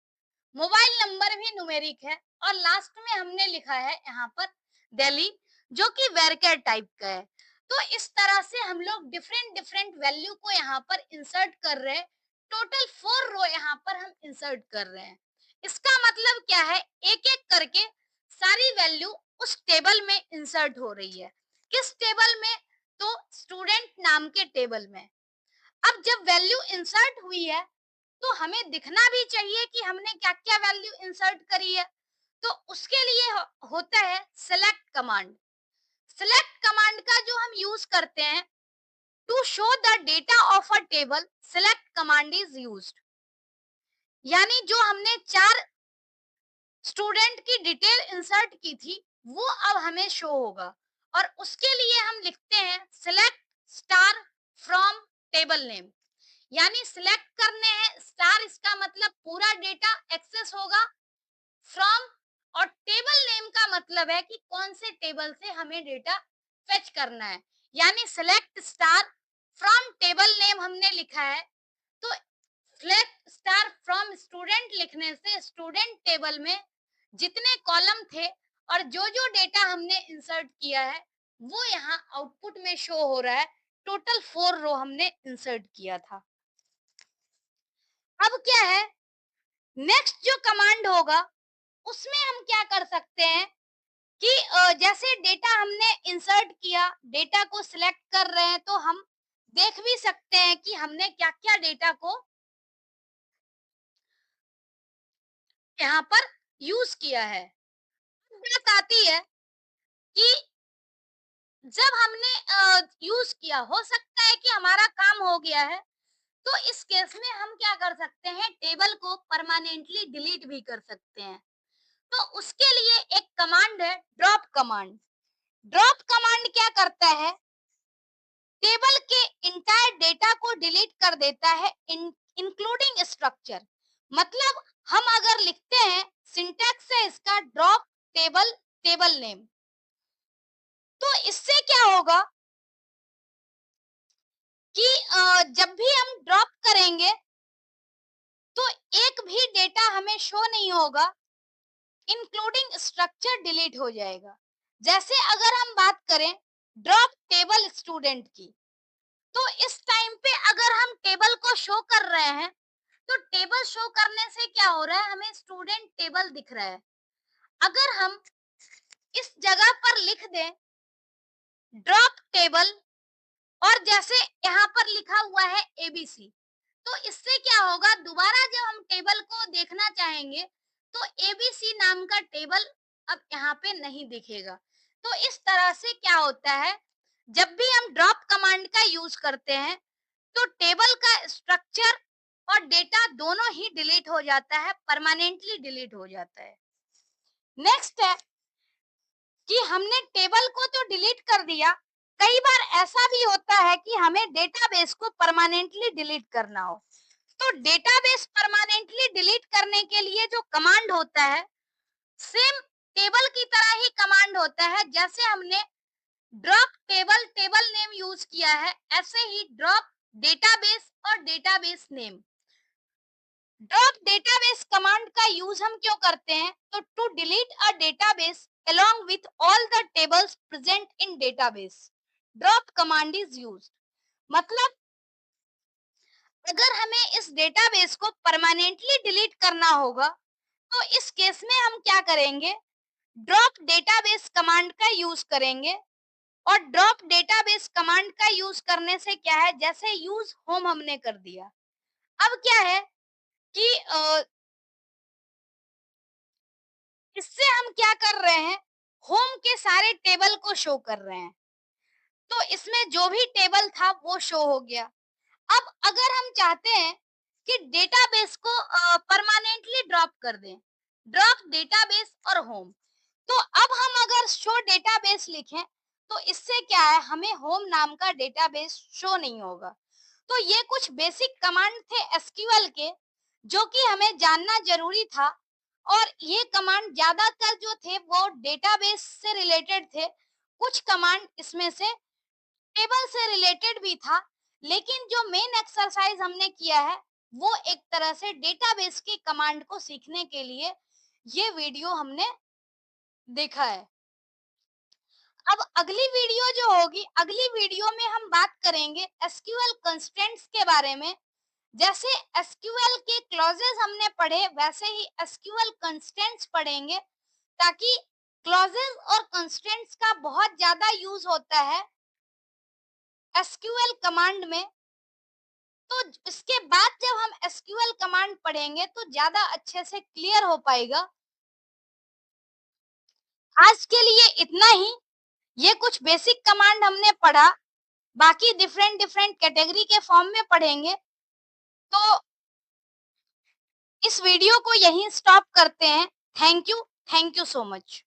मोबाइल नंबर भी न्यूमेरिक है और लास्ट में हमने लिखा है यहाँ पर दिल्ली, जो कि वेरकेर टाइप का है। तो इस तरह से हम लोग डिफरेंट डिफरेंट वैल्यू को यहाँ पर इंसर्ट कर रहे हैं। टोटल 4 रो यहाँ पर हम इंसर्ट कर रहे हैं। इसका मतलब क्या है, एक एक करके सारी वैल्यू उस टेबल में इंसर्ट हो रही है। किस टेबल में? तो स्टूडेंट नाम के टेबल में। अब जब वैल्यू इंसर्ट हुई है तो हमें दिखना भी चाहिए कि हमने क्या क्या वैल्यू इंसर्ट करी है। तो उसके लिए होता है सेलेक्ट कमांड। सेलेक्ट कमांड का जो हम यूज करते हैं to show the data of a table, select command is used. यानी जो हमने 4 स्टूडेंट की डिटेल इंसर्ट की थी वो अब हमें शो होगा और उसके लिए हम लिखते हैं select star from table name. यानी सिलेक्ट करने हैं स्टार, इसका मतलब पूरा डेटा एक्सेस होगा। फ्रॉम और टेबल नेम का मतलब है कि कौन से टेबल से हमें डेटा फेच करना है। यानी select star from table name हमने लिखा है तो सिलेक्ट स्टार फ्रॉम स्टूडेंट लिखने से स्टूडेंट टेबल में जितने कॉलम थे और जो जो डेटा हमने इंसर्ट किया है वो यहाँ आउटपुट में शो हो रहा है। टोटल 4 रो हमने इंसर्ट किया था। अब क्या है, नेक्स्ट जो कमांड होगा उसमें हम क्या कर सकते हैं कि जैसे डेटा हमने इंसर्ट किया, डेटा को सिलेक्ट कर रहे हैं तो हम देख भी सकते हैं कि हमने क्या क्या डेटा को यहाँ पर यूज किया है। बात आती है कि जब हमने यूज किया, हो सकता है कि हमारा काम हो गया है, तो इस केस में हम क्या कर सकते हैं, टेबल को परमानेंटली डिलीट भी कर सकते हैं। तो उसके लिए एक कमांड है ड्रॉप कमांड। ड्रॉप कमांड क्या करता है, टेबल के इंटायर डेटा को डिलीट कर देता है इंक्लूडिंग स्ट्रक्चर। मतलब हम अगर लिखते हैं, सिंटैक्स है इसका ड्रॉप टेबल टेबल नेम, तो इससे क्या होगा कि जब भी हम ड्रॉप करेंगे तो एक भी डेटा हमें शो नहीं होगा, इंक्लूडिंग स्ट्रक्चर डिलीट हो जाएगा। जैसे अगर हम बात करें ड्रॉप टेबल स्टूडेंट की, तो इस टाइम पे अगर हम टेबल को शो कर रहे हैं तो टेबल शो करने से क्या हो रहा है, हमें स्टूडेंट टेबल दिख रहा है। अगर हम इस जगह पर लिख दें ड्रॉप टेबल और जैसे यहाँ पर लिखा हुआ है एबीसी, तो इससे क्या होगा, दोबारा जब हम टेबल को देखना चाहेंगे तो एबीसी नाम का टेबल अब यहाँ पे नहीं दिखेगा। तो इस तरह से क्या होता है, जब भी हम ड्रॉप कमांड का यूज करते हैं तो टेबल का स्ट्रक्चर और डेटा दोनों ही डिलीट हो जाता है, परमानेंटली डिलीट हो जाता है। नेक्स्ट है कि हमने टेबल को तो डिलीट कर दिया, कई बार ऐसा भी होता है कि हमें डेटाबेस को परमानेंटली डिलीट करना हो। तो डेटाबेस परमानेंटली डिलीट करने के लिए जो कमांड होता है, सेम टेबल की तरह ही कमांड होता है। जैसे हमने drop table table name use किया है, ऐसे ही ड्रॉप डेटाबेस और database name. Drop database command का यूज हम क्यों करते हैं, तो to delete a database along with all the tables present in database, drop command is used। मतलब अगर हमें इस डेटाबेस को परमानेंटली डिलीट करना होगा तो इस केस में हम क्या करेंगे, ड्रॉप डेटाबेस कमांड का यूज करेंगे। और ड्रॉप डेटाबेस कमांड का यूज करने से क्या है, जैसे यूज होम हमने कर दिया, अब क्या है कि इससे हम क्या कर रहे हैं, होम के सारे टेबल को शो कर रहे हैं। तो इसमें जो भी टेबल था वो शो हो गया। अब अगर हम चाहते हैं कि डेटाबेस को परमानेंटली ड्रॉप कर दें, ड्रॉप डेटाबेस और होम, तो अब हम अगर शो डेटाबेस लिखें तो इससे क्या है, हमें होम नाम का डेटाबेस शो नहीं होगा। तो ये कुछ बेसिक कमांड थे एसक्यूएल के जो कि हमें जानना जरूरी था। और ये कमांड ज्यादातर जो थे वो डेटाबेस से रिलेटेड थे, कुछ कमांड इसमें से टेबल से रिलेटेड भी था। लेकिन जो मेन एक्सरसाइज हमने किया है वो एक तरह से डेटाबेस के कमांड को सीखने के लिए ये वीडियो हमने देखा है। अब अगली वीडियो जो होगी, अगली वीडियो में हम बात करेंगे एसक्यूएल कंस्ट्रेंट्स के बारे में। जैसे एसक्यूएल के क्लॉजेस हमने पढ़े, वैसे ही एसक्यूएल कंस्ट्रेंट्स पढ़ेंगे, ताकि क्लॉजेस और कंस्ट्रेंट्स का बहुत ज्यादा यूज होता है एसक्यूएल कमांड में। तो इसके बाद जब हम एसक्यूएल कमांड पढ़ेंगे तो ज्यादा अच्छे से क्लियर हो पाएगा। आज के लिए इतना ही। ये कुछ बेसिक कमांड हमने पढ़ा, बाकी डिफरेंट डिफरेंट कैटेगरी के फॉर्म में पढ़ेंगे। तो इस वीडियो को यहीं स्टॉप करते हैं। Thank you so much.